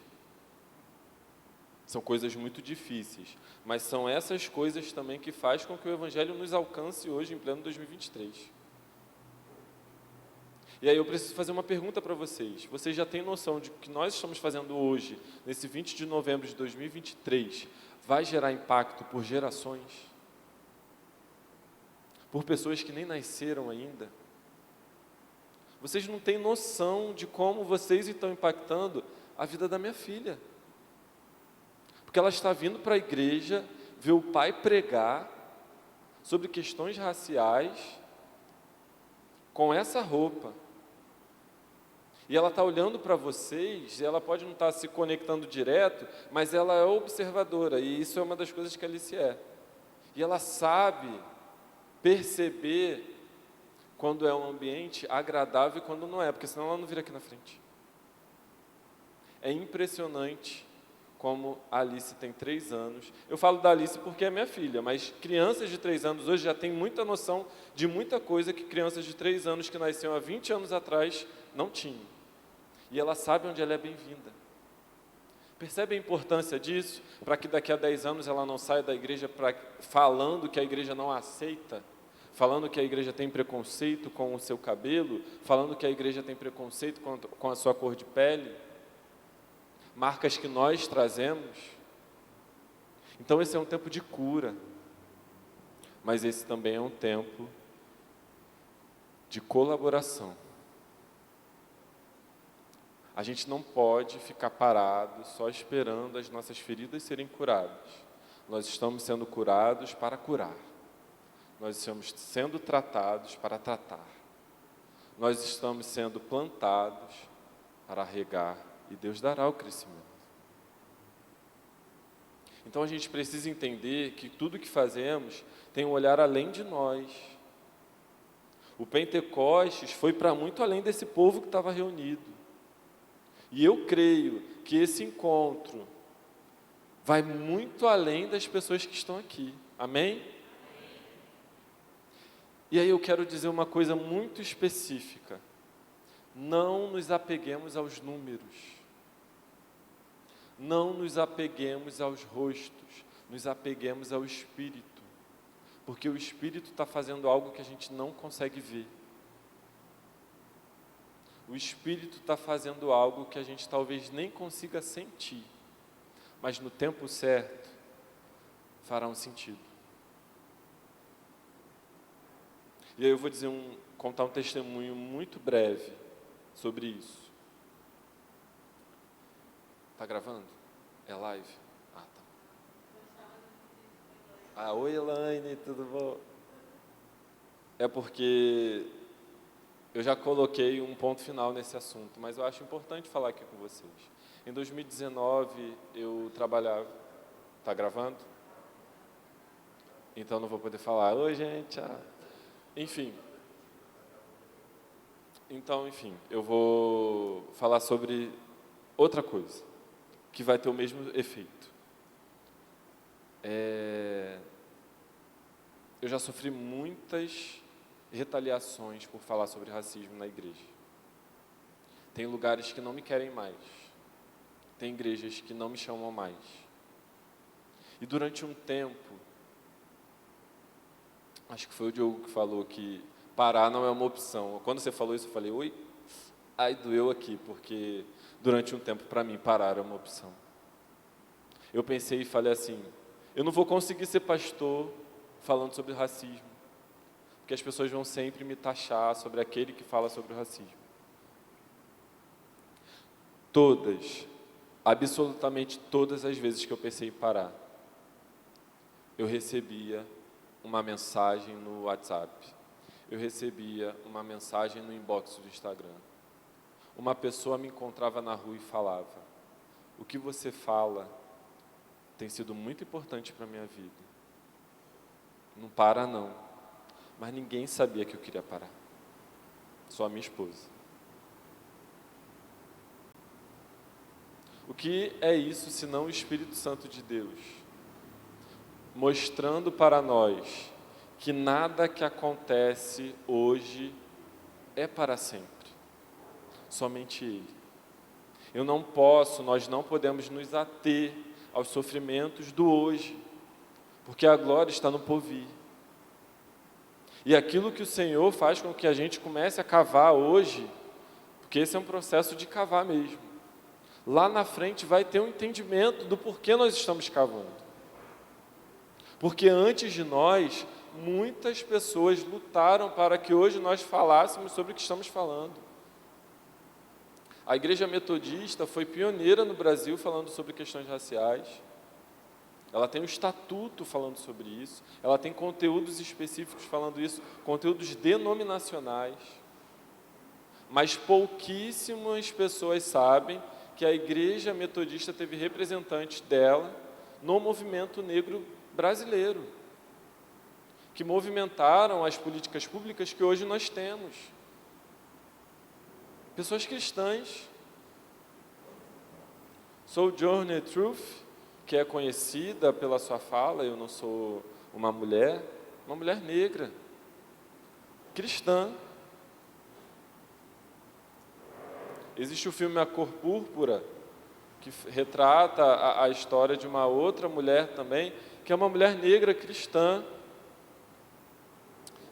São coisas muito difíceis, mas são essas coisas também que faz com que o Evangelho nos alcance hoje, em pleno 2023. E aí eu preciso fazer uma pergunta para vocês. Vocês já têm noção de que o que nós estamos fazendo hoje, nesse 20 de novembro de 2023, vai gerar impacto por gerações? Por pessoas que nem nasceram ainda? Vocês não têm noção de como vocês estão impactando a vida da minha filha. Porque ela está vindo para a igreja, ver o pai pregar sobre questões raciais com essa roupa. E ela está olhando para vocês, e ela pode não estar se conectando direto, mas ela é observadora, e isso é uma das coisas que a Alice é. E ela sabe perceber quando é um ambiente agradável e quando não é, porque senão ela não vira aqui na frente. É impressionante como a Alice tem 3 anos. Eu falo da Alice porque é minha filha, mas crianças de 3 anos hoje já têm muita noção de muita coisa que crianças de 3 anos que nasceram há 20 anos atrás não tinham. E ela sabe onde ela é bem-vinda. Percebe a importância disso? Para que daqui a 10 anos ela não saia da igreja falando que a igreja não a aceita, falando que a igreja tem preconceito com o seu cabelo, falando que a igreja tem preconceito com a sua cor de pele, marcas que nós trazemos. Então esse é um tempo de cura, mas esse também é um tempo de colaboração. A gente não pode ficar parado só esperando as nossas feridas serem curadas. Nós estamos sendo curados para curar. Nós estamos sendo tratados para tratar. Nós estamos sendo plantados para regar e Deus dará o crescimento. Então a gente precisa entender que tudo que fazemos tem um olhar além de nós. O Pentecostes foi para muito além desse povo que estava reunido. E eu creio que esse encontro vai muito além das pessoas que estão aqui. Amém? E aí eu quero dizer uma coisa muito específica. Não nos apeguemos aos números. Não nos apeguemos aos rostos. Nos apeguemos ao Espírito. Porque o Espírito está fazendo algo que a gente não consegue ver. O Espírito está fazendo algo que a gente talvez nem consiga sentir, mas no tempo certo fará um sentido. E aí eu vou contar um testemunho muito breve sobre isso. Tá gravando? É live? Ah, tá. Oi Elaine, tudo bom? É porque eu já coloquei um ponto final nesse assunto, mas eu acho importante falar aqui com vocês. Em 2019, eu trabalhava... Tá gravando? Então não vou poder falar. Oi, gente. Enfim. Então, eu vou falar sobre outra coisa, que vai ter o mesmo efeito. Eu já sofri muitas retaliações por falar sobre racismo na igreja. Tem lugares que não me querem mais. Tem igrejas que não me chamam mais. E durante um tempo, acho que foi o Diogo que falou que parar não é uma opção. Quando você falou isso, eu falei, oi, ai, doeu aqui, porque durante um tempo, para mim, parar é uma opção. Eu pensei e falei assim, eu não vou conseguir ser pastor falando sobre racismo, porque as pessoas vão sempre me taxar sobre aquele que fala sobre o racismo. Todas, absolutamente todas as vezes que eu pensei em parar, eu recebia uma mensagem no WhatsApp, eu recebia uma mensagem no inbox do Instagram. Uma pessoa me encontrava na rua e falava, o que você fala tem sido muito importante para a minha vida. Não para não. Mas ninguém sabia que eu queria parar. Só a minha esposa. O que é isso, senão o Espírito Santo de Deus? Mostrando para nós que nada que acontece hoje é para sempre. Somente Ele. Nós não podemos nos ater aos sofrimentos do hoje, porque a glória está no porvir. E aquilo que o Senhor faz com que a gente comece a cavar hoje, porque esse é um processo de cavar mesmo. Lá na frente vai ter um entendimento do porquê nós estamos cavando. Porque antes de nós, muitas pessoas lutaram para que hoje nós falássemos sobre o que estamos falando. A Igreja Metodista foi pioneira no Brasil falando sobre questões raciais. Ela tem um estatuto falando sobre isso, ela tem conteúdos específicos falando isso, conteúdos denominacionais. Mas pouquíssimas pessoas sabem que a Igreja Metodista teve representantes dela no movimento negro brasileiro, que movimentaram as políticas públicas que hoje nós temos. Pessoas cristãs. Sojourner Truth, que é conhecida pela sua fala, eu não sou uma mulher negra, cristã. Existe o filme A Cor Púrpura, que retrata a história de uma outra mulher também, que é uma mulher negra cristã.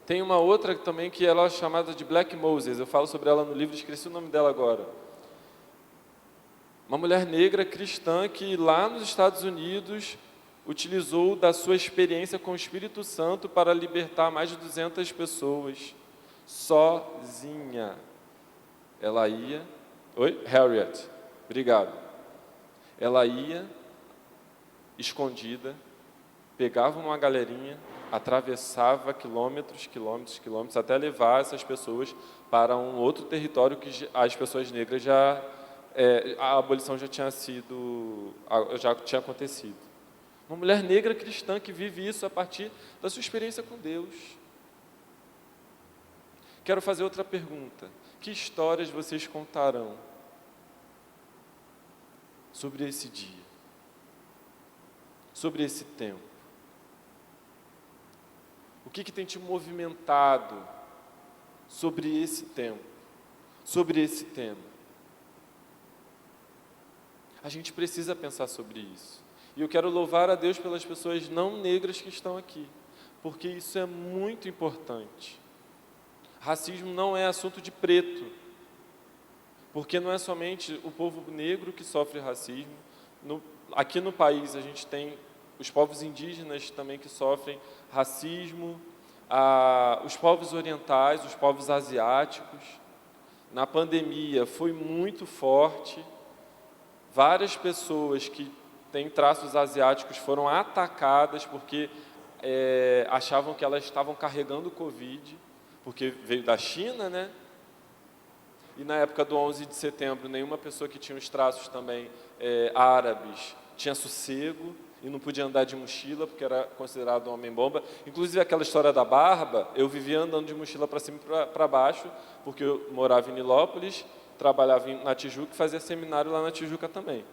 Tem uma outra também que ela é chamada de Black Moses, eu falo sobre ela no livro, esqueci o nome dela agora. Uma mulher negra cristã que lá nos Estados Unidos utilizou da sua experiência com o Espírito Santo para libertar mais de 200 pessoas, sozinha. Ela ia... Oi? Harriet, obrigado. Ela ia, escondida, pegava uma galerinha, atravessava quilômetros, até levar essas pessoas para um outro território que as pessoas negras a abolição já tinha acontecido. Uma mulher negra cristã que vive isso a partir da sua experiência com Deus. Quero fazer outra pergunta. Que histórias vocês contarão sobre esse dia? Sobre esse tempo? O que tem te movimentado sobre esse tempo? Sobre esse tema? A gente precisa pensar sobre isso. E eu quero louvar a Deus pelas pessoas não negras que estão aqui, porque isso é muito importante. Racismo não é assunto de preto, porque não é somente o povo negro que sofre racismo. Aqui no país a gente tem os povos indígenas também que sofrem racismo, os povos orientais, os povos asiáticos. Na pandemia foi muito forte. Várias pessoas que têm traços asiáticos foram atacadas porque achavam que elas estavam carregando o Covid, porque veio da China, né? E na época do 11 de setembro, nenhuma pessoa que tinha os traços também árabes tinha sossego e não podia andar de mochila, porque era considerado um homem-bomba. Inclusive, aquela história da barba, eu vivia andando de mochila para cima e para baixo, porque eu morava em Nilópolis, trabalhava na Tijuca e fazia seminário lá na Tijuca também.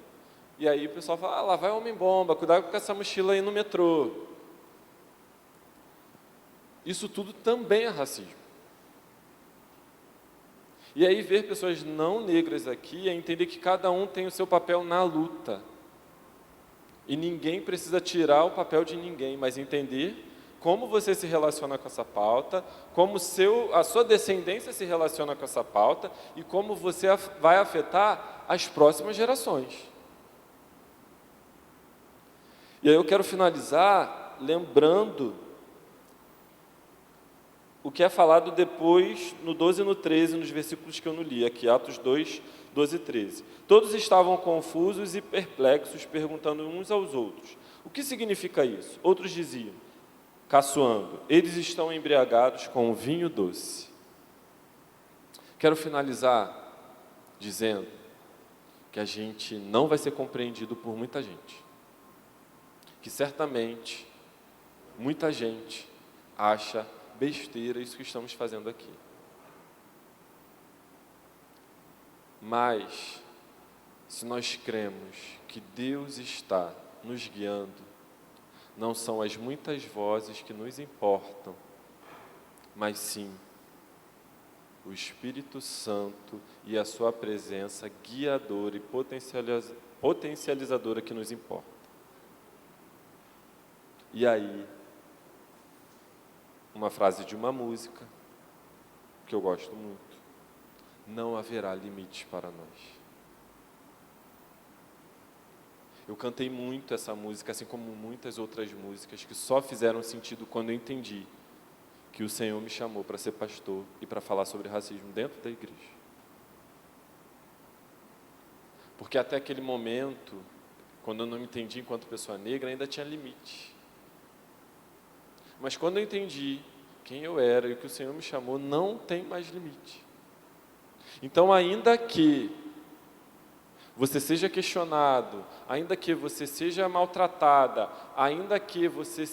E aí o pessoal fala, lá vai homem-bomba, cuidado com essa mochila aí no metrô. Isso tudo também é racismo. E aí ver pessoas não negras aqui é entender que cada um tem o seu papel na luta. E ninguém precisa tirar o papel de ninguém, mas entender como você se relaciona com essa pauta, como a sua descendência se relaciona com essa pauta e como você vai afetar as próximas gerações. E aí eu quero finalizar lembrando o que é falado depois, no 12 e no 13, nos versículos que eu não li, aqui, Atos 2, 12 e 13. Todos estavam confusos e perplexos, perguntando uns aos outros, o que significa isso? Outros diziam, caçoando, eles estão embriagados com vinho doce. Quero finalizar dizendo que a gente não vai ser compreendido por muita gente. Que certamente, muita gente acha besteira isso que estamos fazendo aqui. Mas, se nós cremos que Deus está nos guiando, não são as muitas vozes que nos importam, mas sim o Espírito Santo e a sua presença guiadora e potencializadora que nos importa. E aí, uma frase de uma música, que eu gosto muito, não haverá limites para nós. Eu cantei muito essa música, assim como muitas outras músicas, que só fizeram sentido quando eu entendi que o Senhor me chamou para ser pastor e para falar sobre racismo dentro da igreja. Porque até aquele momento, quando eu não me entendi enquanto pessoa negra, ainda tinha limite. Mas quando eu entendi quem eu era e o que o Senhor me chamou, não tem mais limite. Então, ainda que você seja questionado, ainda que você seja maltratada, ainda que você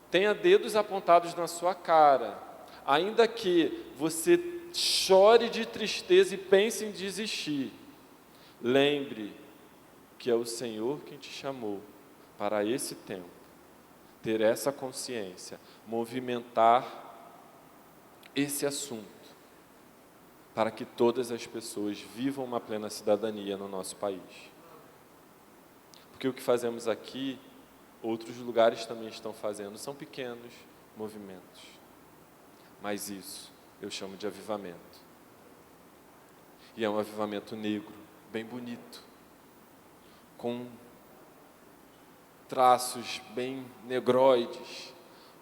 tenha dedos apontados na sua cara, ainda que você chore de tristeza e pense em desistir, lembre que é o Senhor quem te chamou para esse tempo. Ter essa consciência, movimentar esse assunto, para que todas as pessoas vivam uma plena cidadania no nosso país. Porque o que fazemos aqui, outros lugares também estão fazendo, são pequenos movimentos. Mas isso eu chamo de avivamento. E é um avivamento negro, bem bonito, com traços bem negroides,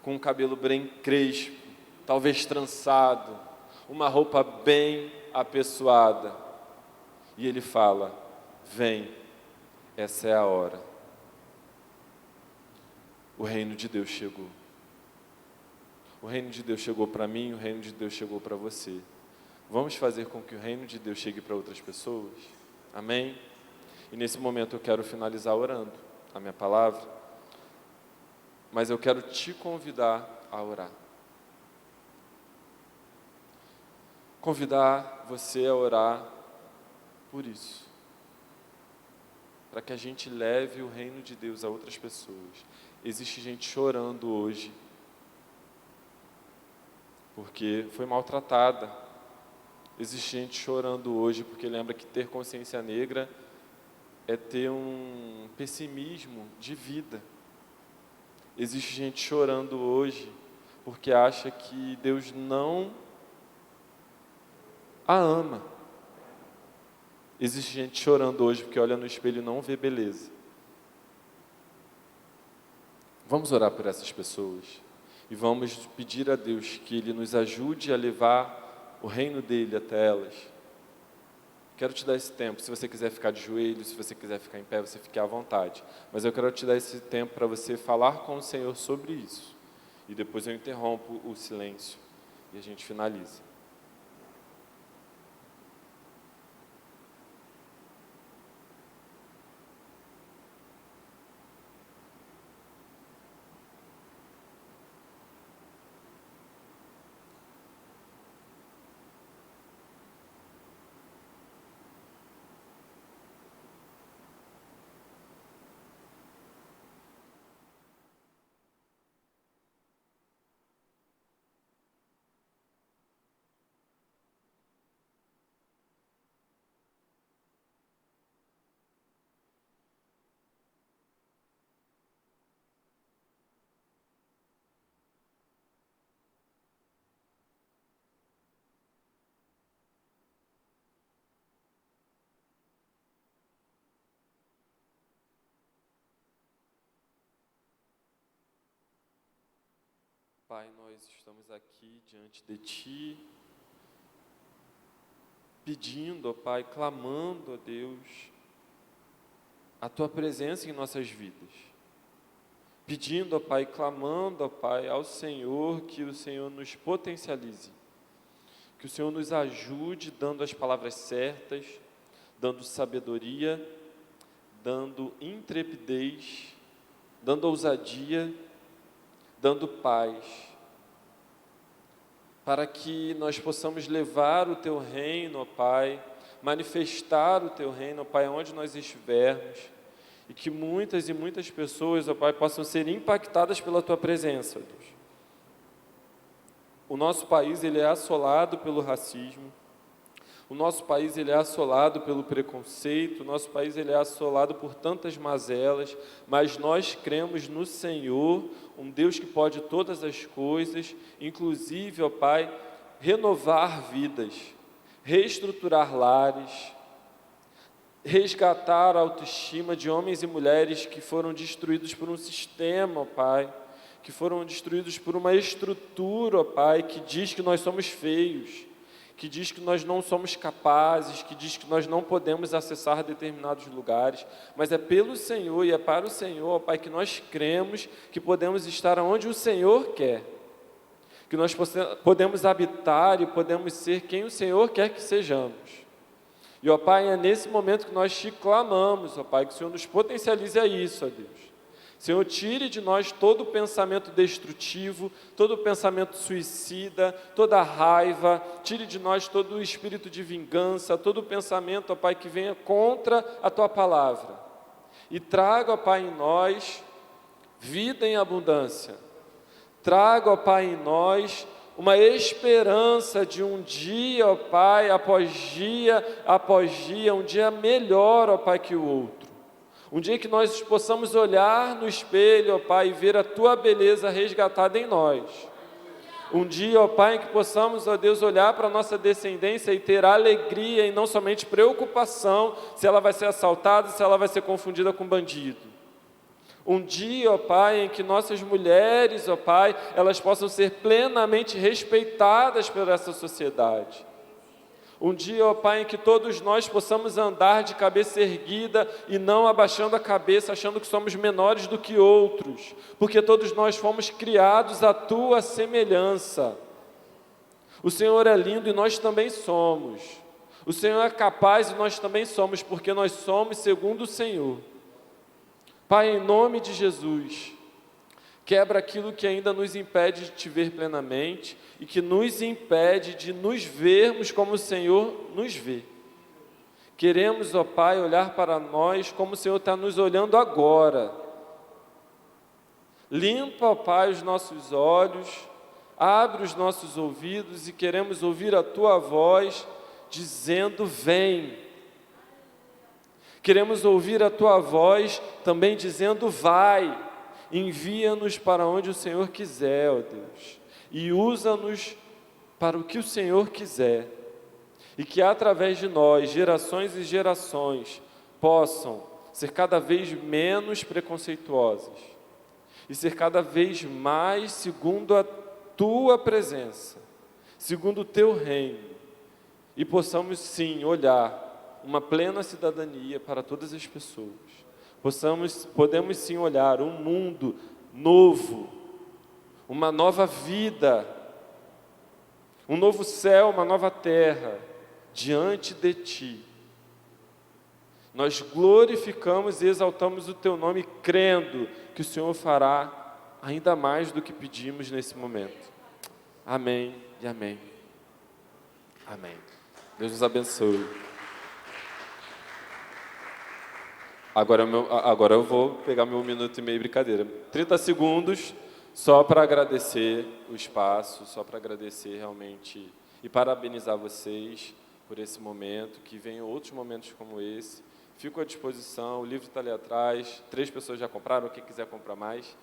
com um cabelo bem crespo, talvez trançado, uma roupa bem apessoada. E ele fala: vem, essa é a hora. O reino de Deus chegou. O reino de Deus chegou para mim, o reino de Deus chegou para você. Vamos fazer com que o reino de Deus chegue para outras pessoas? Amém? E nesse momento eu quero finalizar orando a minha palavra, mas eu quero te convidar a orar. Convidar você a orar por isso, para que a gente leve o reino de Deus a outras pessoas. Existe gente chorando hoje, porque foi maltratada. Existe gente chorando hoje, porque lembra que ter consciência negra é ter um pessimismo de vida. Existe gente chorando hoje, porque acha que Deus não a ama. Existe gente chorando hoje, porque olha no espelho e não vê beleza. Vamos orar por essas pessoas e vamos pedir a Deus que Ele nos ajude a levar o reino dEle até elas. Quero te dar esse tempo. Se você quiser ficar de joelhos, se você quiser ficar em pé, você fique à vontade. Mas eu quero te dar esse tempo para você falar com o Senhor sobre isso. E depois eu interrompo o silêncio e a gente finaliza. Pai, nós estamos aqui diante de Ti, pedindo, ó Pai, clamando, ó Deus, a Tua presença em nossas vidas. Pedindo, ó Pai, clamando, ó Pai, ao Senhor, que o Senhor nos potencialize, que o Senhor nos ajude dando as palavras certas, dando sabedoria, dando intrepidez, dando ousadia, dando paz, para que nós possamos levar o Teu reino, ó Pai, manifestar o Teu reino, ó Pai, onde nós estivermos, e que muitas e muitas pessoas, ó Pai, possam ser impactadas pela Tua presença, Deus. O nosso país, ele é assolado pelo racismo, o nosso país, ele é assolado pelo preconceito, o nosso país, ele é assolado por tantas mazelas, mas nós cremos no Senhor, um Deus que pode todas as coisas, inclusive, ó Pai, renovar vidas, reestruturar lares, resgatar a autoestima de homens e mulheres que foram destruídos por um sistema, ó Pai, que foram destruídos por uma estrutura, ó Pai, que diz que nós somos feios, que diz que nós não somos capazes, que diz que nós não podemos acessar determinados lugares, mas é pelo Senhor e é para o Senhor, ó Pai, que nós cremos que podemos estar onde o Senhor quer, que nós podemos habitar e podemos ser quem o Senhor quer que sejamos. E, ó Pai, é nesse momento que nós te clamamos, ó Pai, que o Senhor nos potencialize a isso, ó Deus. Senhor, tire de nós todo o pensamento destrutivo, todo o pensamento suicida, toda a raiva, tire de nós todo o espírito de vingança, todo o pensamento, ó Pai, que venha contra a Tua palavra. E traga, ó Pai, em nós vida em abundância. Traga, ó Pai, em nós uma esperança de um dia, ó Pai, após dia, um dia melhor, ó Pai, que o outro. Um dia que nós possamos olhar no espelho, ó Pai, e ver a Tua beleza resgatada em nós. Um dia, ó Pai, em que possamos, ó Deus, olhar para a nossa descendência e ter alegria e não somente preocupação se ela vai ser assaltada, se ela vai ser confundida com bandido. Um dia, ó Pai, em que nossas mulheres, ó Pai, elas possam ser plenamente respeitadas por essa sociedade. Um dia, ó Pai, em que todos nós possamos andar de cabeça erguida e não abaixando a cabeça, achando que somos menores do que outros, porque todos nós fomos criados à Tua semelhança. O Senhor é lindo e nós também somos. O Senhor é capaz e nós também somos, porque nós somos segundo o Senhor. Pai, em nome de Jesus, quebra aquilo que ainda nos impede de Te ver plenamente e que nos impede de nos vermos como o Senhor nos vê. Queremos, ó Pai, olhar para nós como o Senhor está nos olhando agora. Limpa, ó Pai, os nossos olhos, abre os nossos ouvidos e queremos ouvir a Tua voz dizendo: vem. Queremos ouvir a Tua voz também dizendo: vai, envia-nos para onde o Senhor quiser, ó Deus, e usa-nos para o que o Senhor quiser, e que através de nós, gerações e gerações, possam ser cada vez menos preconceituosas, e ser cada vez mais segundo a Tua presença, segundo o Teu reino, e possamos sim olhar uma plena cidadania para todas as pessoas. Podemos sim olhar um mundo novo, uma nova vida, um novo céu, uma nova terra, diante de Ti. Nós glorificamos e exaltamos o Teu nome, crendo que o Senhor fará ainda mais do que pedimos nesse momento. Amém e amém. Amém. Deus nos abençoe. Agora eu vou pegar meu 1,5 minuto, brincadeira. 30 segundos, só para agradecer o espaço, só para agradecer realmente e parabenizar vocês por esse momento, que venham outros momentos como esse. Fico à disposição, o livro está ali atrás, 3 pessoas já compraram, quem quiser comprar mais,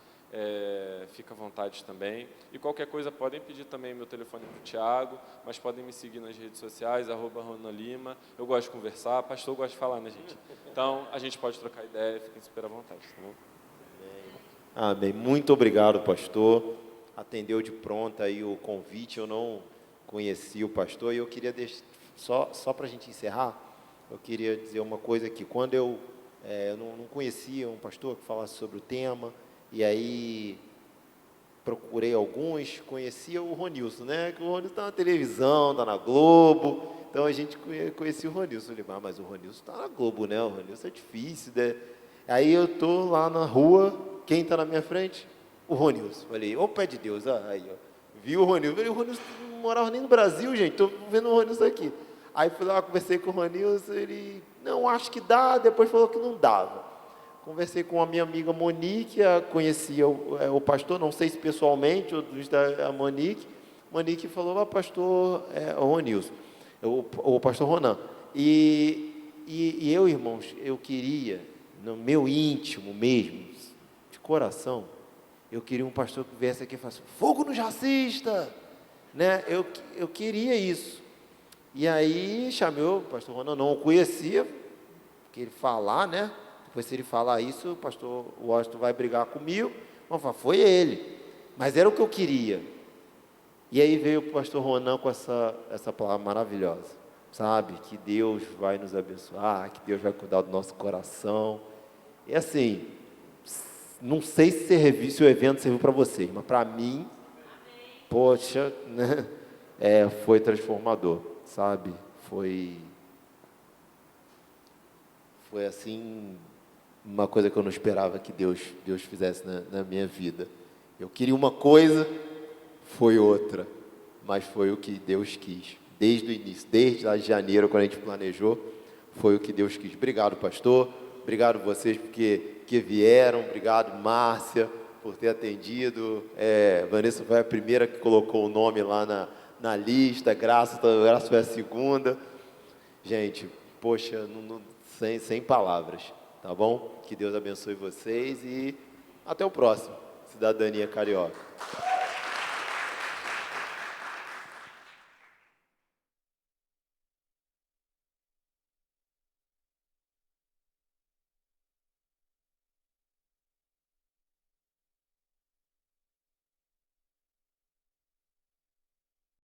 fica à vontade também. E qualquer coisa, podem pedir também meu telefone para o Tiago, mas podem me seguir nas redes sociais, @RonanLima. Eu gosto de conversar, pastor gosta de falar, né, gente? Então, a gente pode trocar ideia, fiquem super à vontade, tá bom? Amém. Muito obrigado, pastor. Atendeu de pronto aí o convite, eu não conhecia o pastor, e eu queria deixar, só para a gente encerrar, eu queria dizer uma coisa aqui. Quando eu não conhecia um pastor que falasse sobre o tema, e aí procurei alguns, conhecia o Ronilson, né? Que o Ronilson está na televisão, está na Globo, então a gente conhecia o Ronilson. Eu falei, mas o Ronilson está na Globo, né? O Ronilson é difícil, né? Aí eu estou lá na rua, quem está na minha frente? O Ronilson. Falei, ô pé de Deus, aí, ó. Vi o Ronilson. Falei, o Ronilson não morava nem no Brasil, gente, estou vendo o Ronilson aqui. Aí fui lá, conversei com o Ronilson, ele, não, acho que dá, depois falou que não dava. Conversei com a minha amiga Monique, conhecia o pastor, não sei se pessoalmente, a Monique. Monique falou, pastor o Ronilson, o pastor Ronan. E eu, irmãos, eu queria, no meu íntimo mesmo, de coração, eu queria um pastor que viesse aqui e falasse, fogo no jacista, né? Eu queria isso. E aí chamei o pastor Ronan, não o conhecia, porque ele falar, né? Depois, se ele falar isso, o pastor Washington vai brigar comigo. Vamos falar, foi ele. Mas era o que eu queria. E aí veio o pastor Ronan com essa palavra maravilhosa. Sabe? Que Deus vai nos abençoar, que Deus vai cuidar do nosso coração. E assim, não sei se o evento serviu para vocês, mas para mim, poxa, né? Foi transformador, sabe? Foi assim, uma coisa que eu não esperava que Deus fizesse na minha vida. Eu queria uma coisa, foi outra, mas foi o que Deus quis. Desde o início, desde lá de janeiro, quando a gente planejou, foi o que Deus quis. Obrigado, pastor. Obrigado vocês que vieram. Obrigado, Márcia, por ter atendido. Vanessa foi a primeira que colocou o nome lá na lista, Graça foi a segunda. Gente, poxa, sem palavras, tá bom? Que Deus abençoe vocês e até o próximo, Cidadania Carioca.